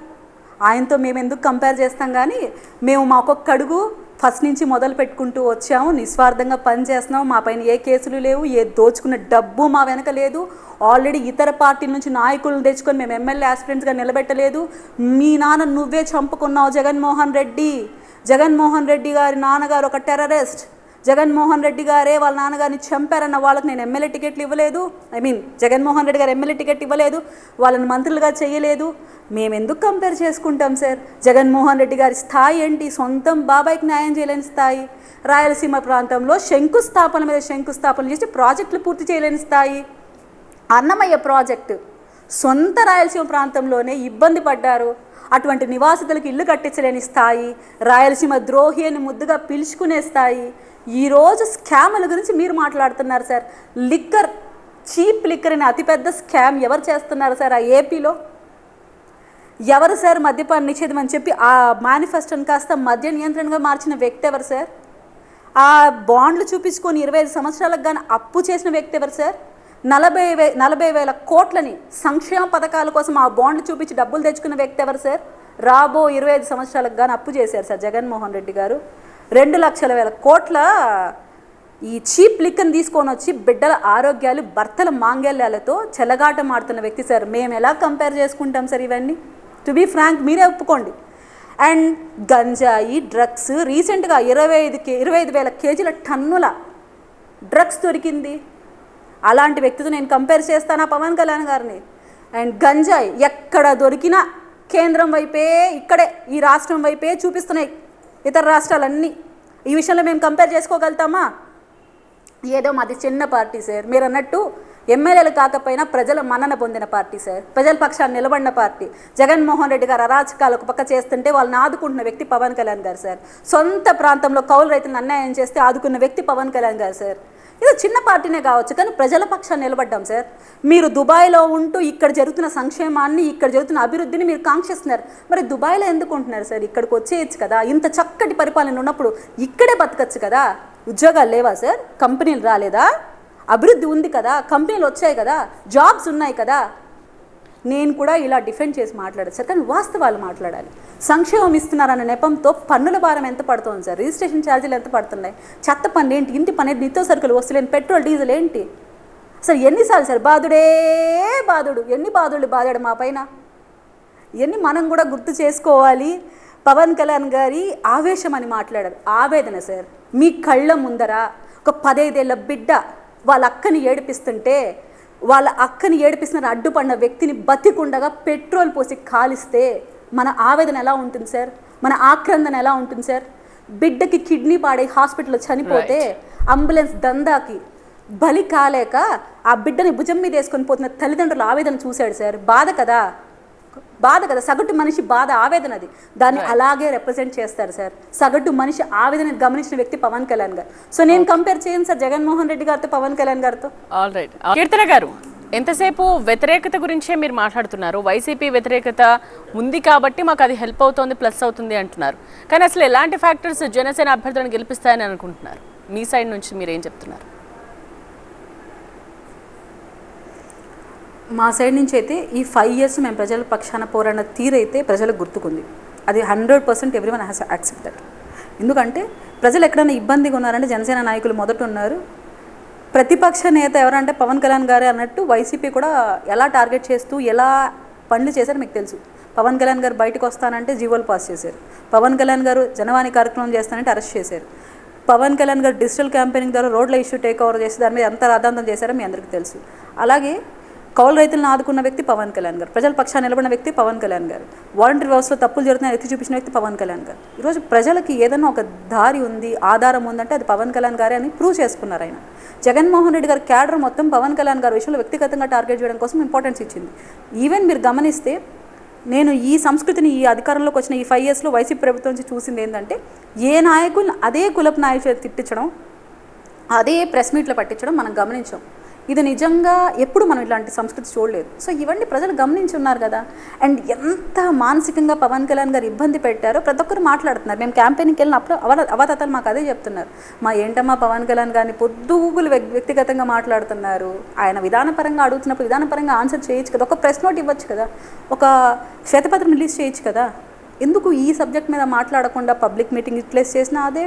ఆయనతో మేము ఎందుకు కంపేర్ చేస్తాం? కానీ మేము మాకొక్క అడుగు ఫస్ట్ నుంచి మొదలు పెట్టుకుంటూ వచ్చాము. నిస్వార్థంగా పని చేస్తున్నాము. మా పైన ఏ కేసులు లేవు, ఏ దోచుకున్న డబ్బు మా వెనక లేదు. ఆల్రెడీ ఇతర పార్టీల నుంచి నాయకులను తెచ్చుకొని మేము ఎమ్మెల్యే ఆస్పిరెంట్స్గా నిలబెట్టలేదు. మీ నాన్న నువ్వే చంపుకున్నావు జగన్మోహన్ రెడ్డి. జగన్మోహన్ రెడ్డి గారి నాన్నగారు ఒక టెర్రరిస్ట్. జగన్మోహన్ రెడ్డి గారే వాళ్ళ నాన్నగారిని చంపారన్న వాళ్ళకి నేను ఎమ్మెల్యే టికెట్లు ఇవ్వలేదు. జగన్మోహన్ రెడ్డి గారు ఎమ్మెల్యే టికెట్ ఇవ్వలేదు, వాళ్ళని మంత్రులుగా చేయలేదు. మేము ఎందుకు కంపేర్ చేసుకుంటాం సార్? జగన్మోహన్ రెడ్డి గారి స్థాయి ఏంటి? సొంతం బాబాయ్కి న్యాయం చేయలేని స్థాయి. రాయలసీమ ప్రాంతంలో శంకుస్థాపన మీద శంకుస్థాపన చేసి ప్రాజెక్టులు పూర్తి చేయలేని స్థాయి. అన్నమయ్య ప్రాజెక్టు సొంత రాయలసీమ ప్రాంతంలోనే ఇబ్బంది పడ్డారు. అటువంటి నివాసితులకు ఇల్లు కట్టించలేని స్థాయి. రాయలసీమ ద్రోహి అని ముద్దుగా పిలుచుకునే స్థాయి. ఈరోజు స్కాముల గురించి మీరు మాట్లాడుతున్నారు సార్. లిక్కర్, చీప్ లిక్కర్ అనే అతిపెద్ద స్కామ్ ఎవరు చేస్తున్నారు సార్? ఆ ఏపీలో ఎవరు సార్? మద్యపాన నిషేధం అని చెప్పి ఆ మేనిఫెస్టోని కాస్త మద్య నియంత్రణగా మార్చిన వ్యక్తి ఎవరు సార్? ఆ బాండ్లు చూపించుకొని 25 సంవత్సరాలకు కానీ అప్పు చేసిన వ్యక్తి ఎవరు సార్? 40,000 కోట్లని సంక్షేమ పథకాల కోసం ఆ బాండ్లు చూపించి డబ్బులు తెచ్చుకున్న వ్యక్తి ఎవరు సార్? రాబో 25 సంవత్సరాలకు కానీ అప్పు చేశారు సార్ జగన్మోహన్ రెడ్డి గారు. 2,00,000 కోట్ల ఈ చీప్ లిక్కర్ని తీసుకొని వచ్చి బిడ్డల ఆరోగ్యాలు, భర్తల మాంగళ్యాలతో చెలగాటం ఆడుతున్న వ్యక్తి సార్. మేము ఎలా కంపేర్ చేసుకుంటాం సార్ ఇవన్నీ? టు బీ ఫ్రాంక్, మీరే ఒప్పుకోండి. అండ్ గంజాయి, డ్రగ్స్ రీసెంట్గా 25,000 కేజీల టన్నుల డ్రగ్స్ దొరికింది. అలాంటి వ్యక్తితో నేను కంపేర్ చేస్తానా పవన్ కళ్యాణ్ గారిని? అండ్ గంజాయి ఎక్కడ దొరికినా కేంద్రం వైపే, ఇక్కడే ఈ రాష్ట్రం వైపే చూపిస్తున్నాయి ఇతర రాష్ట్రాలన్నీ. ఈ విషయంలో మేము కంపేర్ చేసుకోగలుగుతామా? ఏదో మాది చిన్న పార్టీ సార్. మీరు అన్నట్టు ఎమ్మెల్యేలు కాకపోయినా ప్రజల మన్నన పొందిన పార్టీ సార్. ప్రజల పక్షాన్ని నిలబడిన పార్టీ. జగన్మోహన్ రెడ్డి గారు అరాచకాలు ఒక పక్క చేస్తుంటే వాళ్ళని ఆదుకుంటున్న వ్యక్తి పవన్ కళ్యాణ్ గారు సార్. సొంత ప్రాంతంలో కౌలు రైతులను అన్యాయం చేస్తే ఆదుకున్న వ్యక్తి పవన్ కళ్యాణ్ గారు సార్. ఇది చిన్న పార్టీనే కావచ్చు, కానీ ప్రజల పక్షాన్ని నిలబడ్డాం సార్. మీరు దుబాయ్లో ఉంటూ ఇక్కడ జరుగుతున్న సంక్షేమాన్ని, ఇక్కడ జరుగుతున్న అభివృద్ధిని మీరు కాంక్షిస్తున్నారు. మరి దుబాయ్లో ఎందుకు ఉంటున్నారు సార్? ఇక్కడికి వచ్చేయచ్చు కదా. ఇంత చక్కటి పరిపాలన ఉన్నప్పుడు ఇక్కడే బతకచ్చు కదా. ఉద్యోగాలు లేవా సార్? కంపెనీలు రాలేదా? అభివృద్ధి ఉంది కదా, కంపెనీలు వచ్చాయి కదా, జాబ్స్ ఉన్నాయి కదా. నేను కూడా ఇలా డిఫెండ్ చేసి మాట్లాడచ్చు సార్, కానీ వాస్తవాలు మాట్లాడాలి. సంక్షేమం ఇస్తున్నారన్న నెపంతో పన్నుల భారం ఎంత పడుతుంది సార్? రిజిస్ట్రేషన్ ఛార్జీలు ఎంత పడుతున్నాయి? చెత్త పన్ను ఏంటి? ఇంటి పని, నిత్య సరుకులు వస్తులేని పెట్రోల్, డీజిల్ ఏంటి? అసలు ఎన్నిసార్లు సార్ బాధుడే బాధుడు? ఎన్ని బాధుడు బాధాడు మా పైన? ఇవన్నీ మనం కూడా గుర్తు చేసుకోవాలి. పవన్ కళ్యాణ్ గారి ఆవేశం అని మాట్లాడారు. ఆవేదన సార్. మీ కళ్ళ ముందర ఒక 15 ఏళ్ల బిడ్డ వాళ్ళ అక్కని ఏడిపిస్తుంటే, వాళ్ళ అక్కని ఏడిపిస్తున్న అడ్డుపడిన వ్యక్తిని బతికుండగా పెట్రోల్ పోసి కాలిస్తే మన ఆవేదన ఎలా ఉంటుంది సార్? మన ఆక్రందన ఎలా ఉంటుంది సార్? బిడ్డకి కిడ్నీ పాడై హాస్పిటల్లో చనిపోతే అంబులెన్స్ దందాకి బలి కాలేక ఆ బిడ్డని భుజం మీద వేసుకొని పోతున్న తల్లిదండ్రుల ఆవేదన చూశాడు సార్. బాధ కదా, బాధ కదా. సగటు మనిషి బాధ, ఆవేదన అది. దాన్ని అలాగే రిప్రజెంట్ చేస్తారు సార్. సగటు మనిషి ఆవేదన గమనించిన వ్యక్తి పవన్ కళ్యాణ్ గారు. సో నేను కంపేర్ చేయను సార్ జగన్మోహన్ రెడ్డి గారితో, పవన్ కళ్యాణ్ గారితో. All right. కీర్తన గారు, ఎంతసేపు వ్యతిరేకత గురించే మీరు మాట్లాడుతున్నారు. వైసీపీ వ్యతిరేకత ఉంది కాబట్టి మాకు అది హెల్ప్ అవుతుంది, ప్లస్ అవుతుంది అంటున్నారు. కానీ అసలు ఎలాంటి ఫ్యాక్టర్స్ జనసేన అభ్యర్థులను గెలిపిస్తాయని అనుకుంటున్నారు? మీ సైడ్ నుంచి మీరు ఏం చెప్తున్నారు? మా సైడ్ నుంచి అయితే ఈ 5 years మేము ప్రజల పక్షాన పోరాడిన తీరైతే ప్రజలకు గుర్తుకుంది. అది 100% ఎవ్రీవన్ హ్యాస్ యాక్సెప్ట్ దట్. ఎందుకంటే ప్రజలు ఎక్కడైనా ఇబ్బందిగా ఉన్నారంటే జనసేన నాయకులు మొదట ఉన్నారు. ప్రతిపక్ష నేత ఎవరంటే పవన్ కళ్యాణ్ గారే అన్నట్టు వైసీపీ కూడా ఎలా టార్గెట్ చేస్తూ ఎలా పనులు చేశారో మీకు తెలుసు. పవన్ కళ్యాణ్ గారు బయటకు వస్తానంటే జీవోలు పాస్ చేశారు. పవన్ కళ్యాణ్ గారు జనవాణి కార్యక్రమం చేస్తానంటే అరెస్ట్ చేశారు. పవన్ కళ్యాణ్ గారు డిజిటల్ క్యాంపెయినింగ్ ద్వారా రోడ్ల ఇష్యూ టేక్ ఓవర్ చేసి దాని మీద ఎంత రాద్ధాంతం చేశారో మీ అందరికీ తెలుసు. అలాగే కౌలు రైతులను ఆదుకున్న వ్యక్తి పవన్ కళ్యాణ్ గారు, ప్రజల పక్షాన్ని నిలబడిన వ్యక్తి పవన్ కళ్యాణ్ గారు, వాలంటీర్ వ్యవస్థలో తప్పులు జరుగుతున్నాయని ఎత్తి చూపించిన వ్యక్తి పవన్ కళ్యాణ్ గారు. ఈరోజు ప్రజలకి ఏదైనా ఒక దారి ఉంది, ఆధారం ఉందంటే అది పవన్ కళ్యాణ్ గారే అని ప్రూవ్ చేసుకున్నారు ఆయన. జగన్మోహన్ రెడ్డి గారి క్యాడర్ మొత్తం పవన్ కళ్యాణ్ గారి విషయంలో వ్యక్తిగతంగా టార్గెట్ చేయడం కోసం ఇంపార్టెన్స్ ఇచ్చింది. ఈవెన్ మీరు గమనిస్తే నేను ఈ సంస్కృతిని ఈ అధికారంలోకి వచ్చిన ఈ 5 yearsలో వైసీపీ ప్రభుత్వం నుంచి చూసింది ఏంటంటే ఏ నాయకులు అదే కులపు నాయకులు తిట్టించడం, అదే ప్రెస్ మీట్లో పట్టించడం మనం గమనించాం. ఇది నిజంగా ఎప్పుడు మనం ఇలాంటి సంస్కృతి చూడలేదు. సో ఇవన్నీ ప్రజలు గమనించి ఉన్నారు కదా. అండ్ ఎంత మానసికంగా పవన్ కళ్యాణ్ గారు ఇబ్బంది పెట్టారో ప్రతి ఒక్కరు మాట్లాడుతున్నారు. మేము క్యాంపెయిన్కి వెళ్ళినప్పుడు అవతాతలు మాకు అదే చెప్తున్నారు. ఏంటమ్మా పవన్ కళ్యాణ్ గారిని పొద్దుగులు వ్యక్తిగతంగా మాట్లాడుతున్నారు, ఆయన విధానపరంగా అడుగుతున్నప్పుడు విధానపరంగా ఆన్సర్ చేయొచ్చు కదా, ఒక ప్రెస్ నోట్ ఇవ్వచ్చు కదా, ఒక శ్వేతపత్రం రిలీజ్ చేయొచ్చు కదా. ఎందుకు ఈ సబ్జెక్ట్ మీద మాట్లాడకుండా పబ్లిక్ మీటింగ్ రిప్లేస్ చేసినా అదే,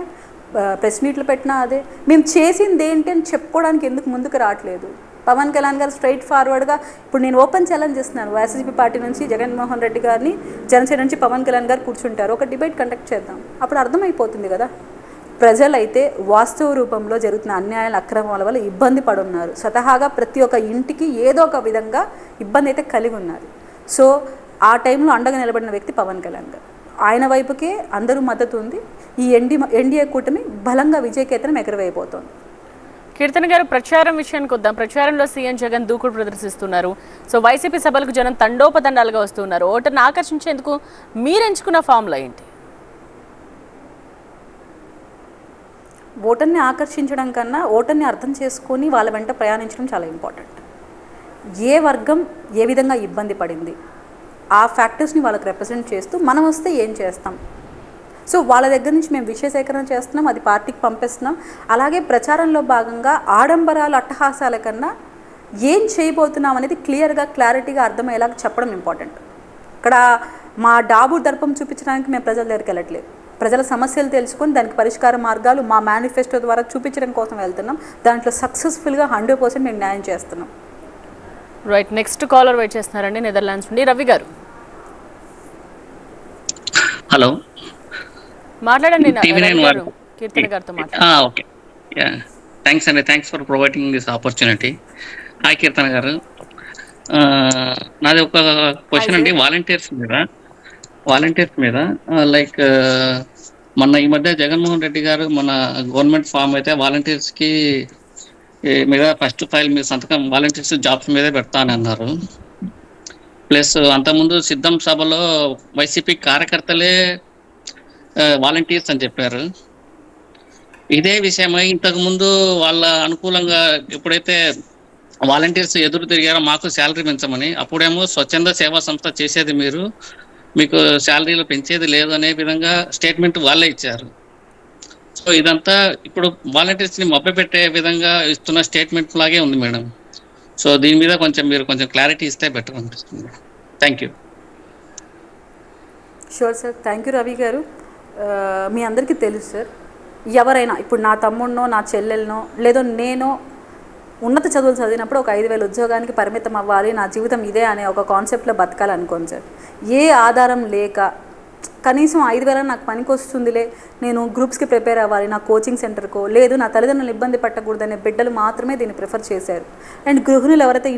ప్రెస్ మీట్లు పెట్టినా అదే, మేము చేసింది ఏంటి అని చెప్పుకోవడానికి ఎందుకు ముందుకు రావట్లేదు? పవన్ కళ్యాణ్ గారు స్ట్రైట్ ఫార్వర్డ్గా ఇప్పుడు నేను ఓపెన్ ఛాలెంజ్ చేస్తున్నాను. వైఎస్ఆర్సీపీ పార్టీ నుంచి జగన్మోహన్ రెడ్డి గారిని, జనసేన నుంచి పవన్ కళ్యాణ్ గారు కూర్చుంటారు, ఒక డిబేట్ కండక్ట్ చేద్దాం. అప్పుడు అర్థమైపోతుంది కదా. ప్రజలైతే వాస్తవ రూపంలో జరుగుతున్న అన్యాయాల అక్రమాల వల్ల ఇబ్బంది పడున్నారు. స్వతహాగా ప్రతి ఒక్క ఇంటికి ఏదో ఒక విధంగా ఇబ్బంది అయితే కలిగి ఉన్నారు. సో ఆ టైంలో అండగా నిలబడిన వ్యక్తి పవన్ కళ్యాణ్ గారు. ఆయన వైపుకే అందరూ మద్దతు ఉంది. ఈ ఎన్డీఏ కూటమి బలంగా విజయకేతనం ఎగరవేయబోతోంది. కీర్తన గారు, ప్రచారం విషయానికి వద్దాం. ప్రచారంలో సీఎం జగన్ దూకుడు ప్రదర్శిస్తున్నారు. సో వైసీపీ సభలకు జనం తండోపతండాలుగా వస్తున్నారు. ఓటర్ని ఆకర్షించేందుకు మీరు ఎంచుకున్న ఫార్ములా ఏంటి? ఓటర్ని ఆకర్షించడం కన్నా ఓటర్ని అర్థం చేసుకొని వాళ్ళ వెంట ప్రయాణించడం చాలా ఇంపార్టెంట్. ఏ వర్గం ఏ విధంగా ఇబ్బంది పడింది, ఆ ఫ్యాక్టర్స్ని వాళ్ళకి రిప్రజెంట్ చేస్తూ మనం వస్తే ఏం చేస్తాం. సో వాళ్ళ దగ్గర నుంచి మేము విషయ సేకరణ చేస్తున్నాం, అది పార్టీకి పంపిస్తున్నాం. అలాగే ప్రచారంలో భాగంగా ఆడంబరాలు అట్టహాసాల కన్నా ఏం చేయబోతున్నాం అనేది క్లారిటీగా అర్థమయ్యేలాగా చెప్పడం ఇంపార్టెంట్. ఇక్కడ మా డాబు దర్పం చూపించడానికి మేము ప్రజల దగ్గరికి వెళ్ళట్లేదు. ప్రజల సమస్యలు తెలుసుకొని దానికి పరిష్కార మార్గాలు మా మేనిఫెస్టో ద్వారా చూపించడం కోసం వెళ్తున్నాం. దాంట్లో సక్సెస్ఫుల్గా 100% మేము న్యాయం చేస్తున్నాం. రైట్, నెక్స్ట్ కాలర్ వెయిట్ చేస్తున్నారండి నెదర్లాండ్స్ నుండి. రవి గారు హలో, మాట్లాడండి. కీర్తన గారితో ఓకే, థ్యాంక్స్ అండి, thanks for providing this opportunity. Hi Keerthana గారు, నాది ఒక క్వశ్చన్ అండి. వాలంటీర్స్ మీద లైక్ మొన్న ఈ మధ్య జగన్మోహన్ రెడ్డి గారు మన గవర్నమెంట్ ఫామ్ అయితే వాలంటీర్స్కి మీద ఫస్ట్ ఫైల్ మీద సంతకం వాలంటీర్స్ జాబ్స్ మీదే పెడతానని అన్నారు. ప్లస్ అంతకుముందు సిద్ధం సభలో వైసీపీ కార్యకర్తలే వాలంటీర్స్ అని చెప్పారు. ఇదే విషయమై ఇంతకుముందు వాళ్ళ అనుకూలంగా ఎప్పుడైతే వాలంటీర్స్ ఎదురు తిరిగారో మాకు శాలరీ పెంచమని, అప్పుడేమో స్వచ్ఛంద సేవా సంస్థ చేసేది మీరు, మీకు శాలరీలు పెంచేది లేదు అనే విధంగా స్టేట్మెంట్ వాళ్ళే ఇచ్చారు. సో ఇదంతా ఇప్పుడు వాలంటీర్స్ని మభ్యపెట్టే విధంగా ఇస్తున్న స్టేట్మెంట్ లాగే ఉంది మేడం. సో దీని మీద మీరు కొంచెం క్లారిటీ ఇస్తే బెటర్ అనిపిస్తుంది. Thank you. Sure sir, thank you Ravi గారు. మీ అందరికీ తెలుసు సార్, ఎవరైనా ఇప్పుడు నా తమ్ముడినో నా చెల్లెలనో లేదో నేను ఉన్నత చదువులు చదివినప్పుడు ఒక 5,000 ఉద్యోగానికి పరిమితం అవ్వాలి, నా జీవితం ఇదే అనే ఒక కాన్సెప్ట్లో బతకాలనుకోండి సార్. ఏ ఆధారం లేక కనీసం 5,000 నాకు పనికి వస్తుందిలే, నేను గ్రూప్స్కి ప్రిపేర్ అవ్వాలి, నా కోచింగ్ సెంటర్కో లేదు నా తల్లిదండ్రులు ఇబ్బంది పట్టకూడదనే బిడ్డలు మాత్రమే దీన్ని ప్రిఫర్ చేశారు. అండ్ గృహిణులు ఎవరైతే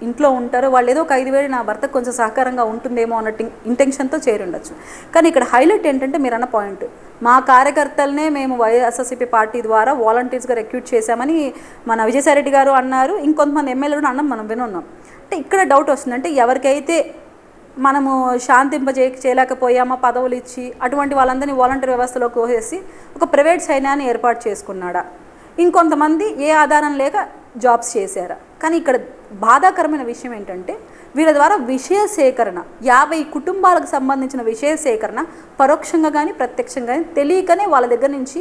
ఇంట్లో ఉంటారో వాళ్ళు ఏదో ఒక 5,000 నా భర్తకు కొంచెం సహకారంగా ఉంటుందేమో అన్నట్టు ఇంటెన్షన్తో చేరుండొచ్చు. కానీ ఇక్కడ హైలైట్ ఏంటంటే మీరు అన్న పాయింట్, మా కార్యకర్తలనే మేము వైఎస్ఆర్సీపీ పార్టీ ద్వారా వాలంటీర్స్గా రిక్రూట్ చేశామని మన విజయసాయిరెడ్డి గారు అన్నారు, ఇంకొంతమంది ఎమ్మెల్యేలు అన్నాం, మనం వినున్నాం. అంటే ఇక్కడ డౌట్ వస్తుందంటే ఎవరికైతే మనము చేయలేకపోయామా పదవులు ఇచ్చి అటువంటి వాళ్ళందరినీ వాలంటీర్ వ్యవస్థలోకి కోసేసి ఒక ప్రైవేట్ సైన్యాన్ని ఏర్పాటు చేసుకున్నాడా, ఇంకొంతమంది ఏ ఆధారం లేక జాబ్స్ చేశారా. కానీ ఇక్కడ బాధాకరమైన విషయం ఏంటంటే వీళ్ళ ద్వారా విషయ సేకరణ 50 కుటుంబాలకు సంబంధించిన విషయ సేకరణ పరోక్షంగా కానీ ప్రత్యక్షంగా కానీ తెలియకనే వాళ్ళ దగ్గర నుంచి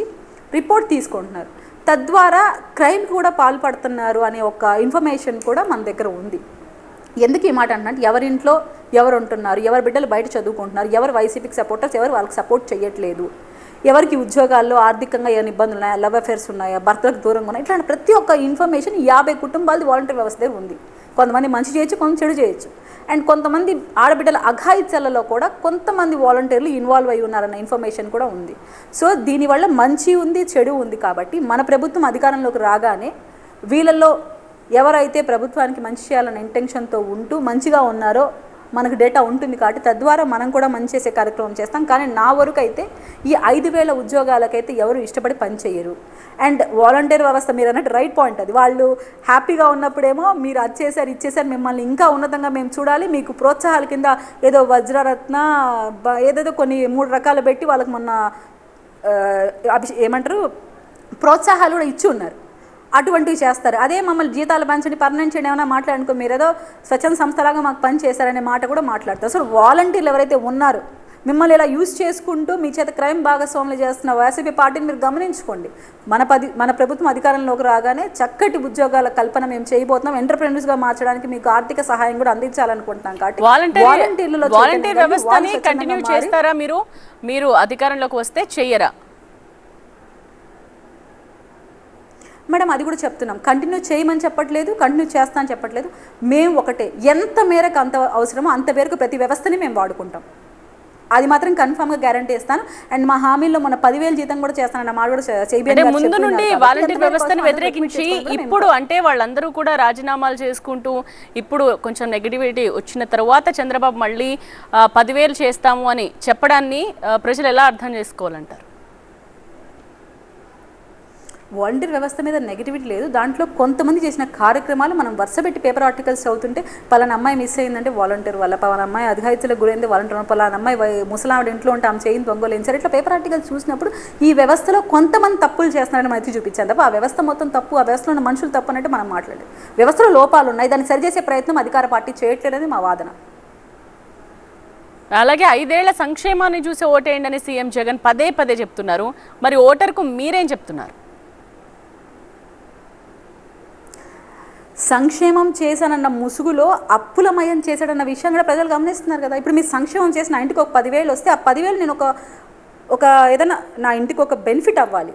రిపోర్ట్ తీసుకుంటున్నారు. తద్వారా క్రైమ్ కూడా పాల్పడుతున్నారు అనే ఒక ఇన్ఫర్మేషన్ కూడా మన దగ్గర ఉంది. ఎందుకు ఈ మాట అంటే ఎవరింట్లో ఎవరు ఉంటున్నారు, ఎవరి బిడ్డలు బయట చదువుకుంటున్నారు, ఎవరు వైసీపీకి సపోర్టర్స్, ఎవరు వాళ్ళకి సపోర్ట్ చేయట్లేదు, ఎవరికి ఉద్యోగాల్లో ఆర్థికంగా ఏమైనా ఇబ్బందులు ఉన్నాయా, లవ్ అఫేర్స్ ఉన్నాయా, భర్తలకు దూరంగా ఉన్నాయా, ఇట్లాంటి ప్రతి ఒక్క ఇన్ఫర్మేషన్ 50 కుటుంబాలది వాలంటీర్ వ్యవస్థ ఉంది. కొంతమంది మంచి చేయొచ్చు, కొంత చెడు చేయొచ్చు. అండ్ కొంతమంది ఆడబిడ్డల అఘాయిత్యాలలో కూడా కొంతమంది వాలంటీర్లు ఇన్వాల్వ్ అయి ఉన్నారన్న ఇన్ఫర్మేషన్ కూడా ఉంది. సో దీనివల్ల మంచి ఉంది, చెడు ఉంది. కాబట్టి మన ప్రభుత్వం అధికారంలోకి రాగానే వీళ్ళల్లో ఎవరైతే ప్రభుత్వానికి మంచి చేయాలన్న ఇంటెన్షన్తో ఉంటూ మంచిగా ఉన్నారో మనకు డేటా ఉంటుంది. కాబట్టి తద్వారా మనం కూడా మంచి చేసే కార్యక్రమం చేస్తాం. కానీ నా వరకు అయితే ఈ 5,000 ఉద్యోగాలకైతే ఎవరు ఇష్టపడి పనిచేయరు. అండ్ వాలంటీర్ వ్యవస్థ మీరు అన్నట్టు రైట్ పాయింట్. అది వాళ్ళు హ్యాపీగా ఉన్నప్పుడేమో మీరు అది చేశారు, ఇచ్చేసారు, మిమ్మల్ని ఇంకా ఉన్నతంగా మేము చూడాలి, మీకు ప్రోత్సాహాల కింద ఏదో వజ్రరత్న ఏదేదో కొన్ని 3 రకాలు పెట్టి వాళ్ళకి మొన్న ఏమంటారు ప్రోత్సాహాలు కూడా ఇచ్చి ఉన్నారు. అటువంటివి చేస్తారు. అదే మమ్మల్ని జీతాలు పెంచండి, పర్మనెంట్ చేయండి ఏమైనా మాట్లాడుకో, మీరు ఏదో స్వచ్ఛంద సంస్థలాగా మాకు పని చేశారనే మాట కూడా మాట్లాడతారు. అసలు వాలంటీర్లు ఎవరైతే ఉన్నారో మిమ్మల్ని ఇలా యూజ్ చేసుకుంటూ మీ చేత క్రైమ్ భాగస్వాములు చేస్తున్న వైసీపీ పార్టీని మీరు గమనించుకోండి. మన ప్రభుత్వం అధికారంలోకి రాగానే చక్కటి ఉద్యోగాల కల్పన మేము చేయబోతున్నాం. ఎంటర్‌ప్రెన్యూర్స్గా మార్చడానికి మీకు ఆర్థిక సహాయం కూడా అందించాలనుకుంటున్నాం. కాబట్టి వాలంటీర్ వ్యవస్థని కంటిన్యూ చేస్తారా మీరు అధికారంలోకి వస్తే చెయ్యరా? మేడం అది కూడా చెప్తున్నాం. కంటిన్యూ చేయమని చెప్పట్లేదు, కంటిన్యూ చేస్తా అని చెప్పట్లేదు. మేము ఒకటే, ఎంత మేరకు అంత అవసరమో అంత మేరకు ప్రతి వ్యవస్థని మేము వాడుకుంటాం. అది మాత్రం కన్ఫర్మ్గా గ్యారంటీ ఇస్తాను. అండ్ మా హామీల్లో మన 10,000 జీతం కూడా చేస్తానన్న మాట కూడా చేయబోయే. ముందు నుండి వాలంటీర్ వ్యవస్థను వ్యతిరేకించి ఇప్పుడు అంటే వాళ్ళందరూ కూడా రాజీనామాలు చేసుకుంటూ ఇప్పుడు కొంచెం నెగిటివిటీ వచ్చిన తర్వాత చంద్రబాబు మళ్ళీ 10,000 చేస్తాము అని చెప్పడాన్ని ప్రజలు ఎలా అర్థం చేసుకోవాలంటారు? వాలంటీర్ వ్యవస్థ మీద నెగిటివిటీ లేదు. దాంట్లో కొంతమంది చేసిన కార్యక్రమాలు మనం వరుసపెట్టి పేపర్ ఆర్టికల్స్ చదువుతుంటే పలానా అమ్మాయి మిస్ అయిందంటే వాలంటీర్ వల్ల, పలానా అమ్మాయి అధికారులకు గురైంది వాలంటీర్, పలానా అమ్మాయి ముసలావిడ ఇంట్లో ఉంటే ఆమె చేయింది దొంగలేంచారు. ఇట్లా పేపర్ ఆర్టికల్స్ చూసినప్పుడు ఈ వ్యవస్థలో కొంతమంది తప్పులు చేస్తున్నారని మనకి చూపించాను తప్ప ఆ వ్యవస్థ మొత్తం తప్పు, ఆ వ్యవస్థలో ఉన్న మనుషులు తప్పు అన్నట్టు మనం మాట్లాడలేదు. వ్యవస్థలో లోపాలు ఉన్నాయి, దాన్ని సరిచేసే ప్రయత్నం అధికార పార్టీ చేయట్లేదని మా వాదన. అలాగే 5 ఏళ్ల సంక్షేమాన్ని చూసి ఓటేయండి అని సీఎం జగన్ పదే చెప్తున్నారు. మరి ఓటర్కు మీరేం చెప్తున్నారు? సంక్షేమం చేశానన్న ముసుగులో అప్పులమయం చేశాడన్న విషయం కూడా ప్రజలు గమనిస్తున్నారు కదా. ఇప్పుడు మీరు సంక్షేమం చేసి నా ఇంటికి ఒక 10,000 వస్తే ఆ 10,000 నేను ఒక ఏదైనా నా ఇంటికి ఒక బెనిఫిట్ అవ్వాలి.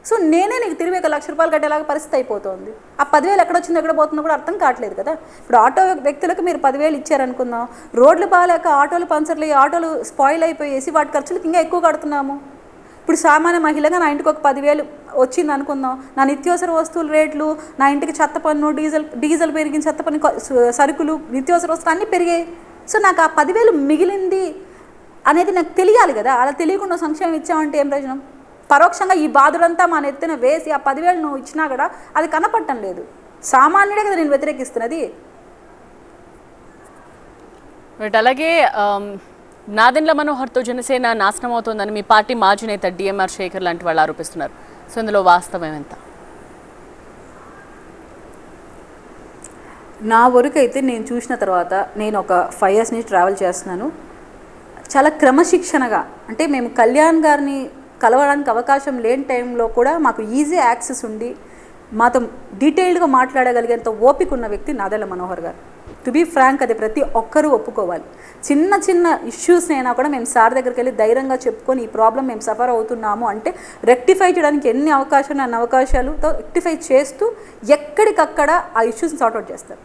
సో నేనే నీకు తిరిగి 1,00,000 రూపాయలు కట్టేలాగా పరిస్థితి అయిపోతుంది. ఆ 10,000 ఎక్కడొచ్చిందో ఎక్కడ పోతుందో కూడా అర్థం కావట్లేదు కదా. ఇప్పుడు ఆటో వ్యక్తులకు మీరు 10,000 ఇచ్చారనుకుందాం, రోడ్లు బాగాలేక ఆటోలు పంచర్లు ఆటోలు స్పాయిల్ అయిపోయేసి వాటి ఖర్చులకు ఇంకా ఎక్కువ కడుతున్నాము. ఇప్పుడు సామాన్య మహిళగా నా ఇంటికి ఒక 10,000 వచ్చింది అనుకుందాం, నా నిత్యావసర వస్తువుల రేట్లు, నా ఇంటికి చెత్త పన్ను, డీజిల్ పెరిగిన చెత్త పన్ను, సరుకులు, నిత్యావసర వస్తువులు అన్నీ పెరిగాయి. సో నాకు ఆ 10,000 మిగిలింది అనేది నాకు తెలియాలి కదా. అలా తెలియకుండా సంక్షేమం ఇచ్చామంటే ఏం ప్రయోజనం? పరోక్షంగా ఈ బాధలంతా మా నెత్తిన వేసి ఆ 10,000 నువ్వు ఇచ్చినా కూడా అది కనపడటం లేదు. సామాన్యుడే కదా నేను వ్యతిరేకిస్తున్నది. అలాగే నాదెండ్ల మనోహర్తో జనసేన నాశనం అవుతోందని మీ పార్టీ మాజీ నేత డిఎంఆర్ శేఖర్ లాంటి వాళ్ళు ఆరోపిస్తున్నారు. సో ఇందులో వాస్తవం ఎంత? నా వరకు అయితే నేను చూసిన తర్వాత, నేను ఒక 5 years నుంచి ట్రావెల్ చేస్తున్నాను. చాలా క్రమశిక్షణగా, అంటే మేము కళ్యాణ్ గారిని కలవడానికి అవకాశం లేని టైంలో కూడా మాకు ఈజీ యాక్సెస్ ఉండి మాతో డీటెయిల్డ్గా మాట్లాడగలిగేంత ఓపిక ఉన్న వ్యక్తి నాదెండ్ల మనోహర్ గారు. టు బీ ఫ్రాంక్, అది ప్రతి ఒక్కరూ ఒప్పుకోవాలి. చిన్న ఇష్యూస్ని అయినా కూడా మేము సార్ దగ్గరికి వెళ్ళి ధైర్యంగా చెప్పుకొని ఈ ప్రాబ్లం మేము సఫర్ అవుతున్నాము అంటే రెక్టిఫై చేయడానికి ఎన్ని అవకాశాలు అన్ని అవకాశాలతో రెక్టిఫై చేస్తూ ఎక్కడికక్కడ ఆ ఇష్యూస్ని సార్ట్అవుట్ చేస్తారు.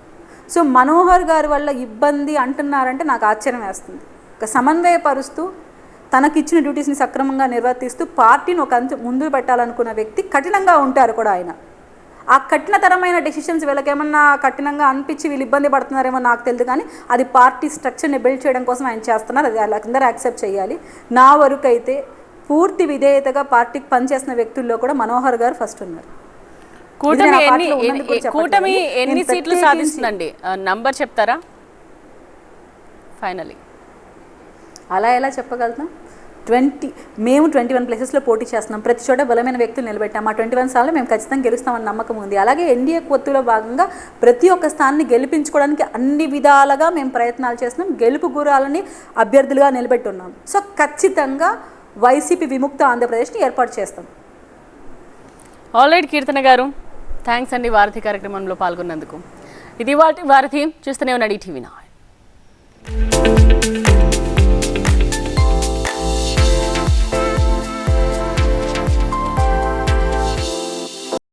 సో మనోహర్ గారి వల్ల ఇబ్బంది అంటున్నారంటే నాకు ఆశ్చర్యం వేస్తుంది. ఒక సమన్వయపరుస్తూ తనకిచ్చిన డ్యూటీస్ని సక్రమంగా నిర్వర్తిస్తూ పార్టీని ఒక అంచె ముందు పెట్టాలనుకున్న వ్యక్తి కఠినంగా ఉంటారు కూడా ఆయన. ఆ కఠినతరమైన డెసిషన్స్ వీళ్ళకేమన్నా కఠినంగా అనిపించి వీళ్ళు ఇబ్బంది పడుతున్నారేమో నాకు తెలియదు, కానీ అది పార్టీ స్ట్రక్చర్ని బిల్డ్ చేయడం కోసం ఆయన చేస్తున్నారు. అది అందరూ యాక్సెప్ట్ చేయాలి. నా వరకు అయితే పూర్తి విధేయతగా పార్టీకి పనిచేసిన వ్యక్తుల్లో కూడా మనోహర్ గారు ఫస్ట్ ఉన్నారు. కూటమి ఎన్ని సీట్లు సాధిస్తుందండి? నంబర్ చెప్తారా ఫైనలీ? అలా ఎలా చెప్పగలుగుతాం? మేము 21 ప్లేసెస్లో పోటీ చేస్తున్నాం, ప్రతి చోట బలమైన వ్యక్తులు నిలబెట్టాం. మా 21 సార్లు మేము ఖచ్చితంగా గెలుస్తామని నమ్మకం ఉంది. అలాగే ఎన్డీఏ పొత్తులో భాగంగా ప్రతి ఒక్క స్థానాన్ని గెలిపించుకోవడానికి అన్ని విధాలుగా మేము ప్రయత్నాలు చేస్తున్నాం. గెలుపు గురాలని అభ్యర్థులుగా నిలబెట్టున్నాం. సో ఖచ్చితంగా వైసీపీ విముక్త ఆంధ్రప్రదేశ్ని ఏర్పాటు చేస్తాం. ఆల్రైట్ కీర్తన గారు, థ్యాంక్స్ అండి వారధి కార్యక్రమంలో పాల్గొన్నందుకు. ఇది వారధి, చూస్తూనే ఉన్నాడు ఈటీవీ9.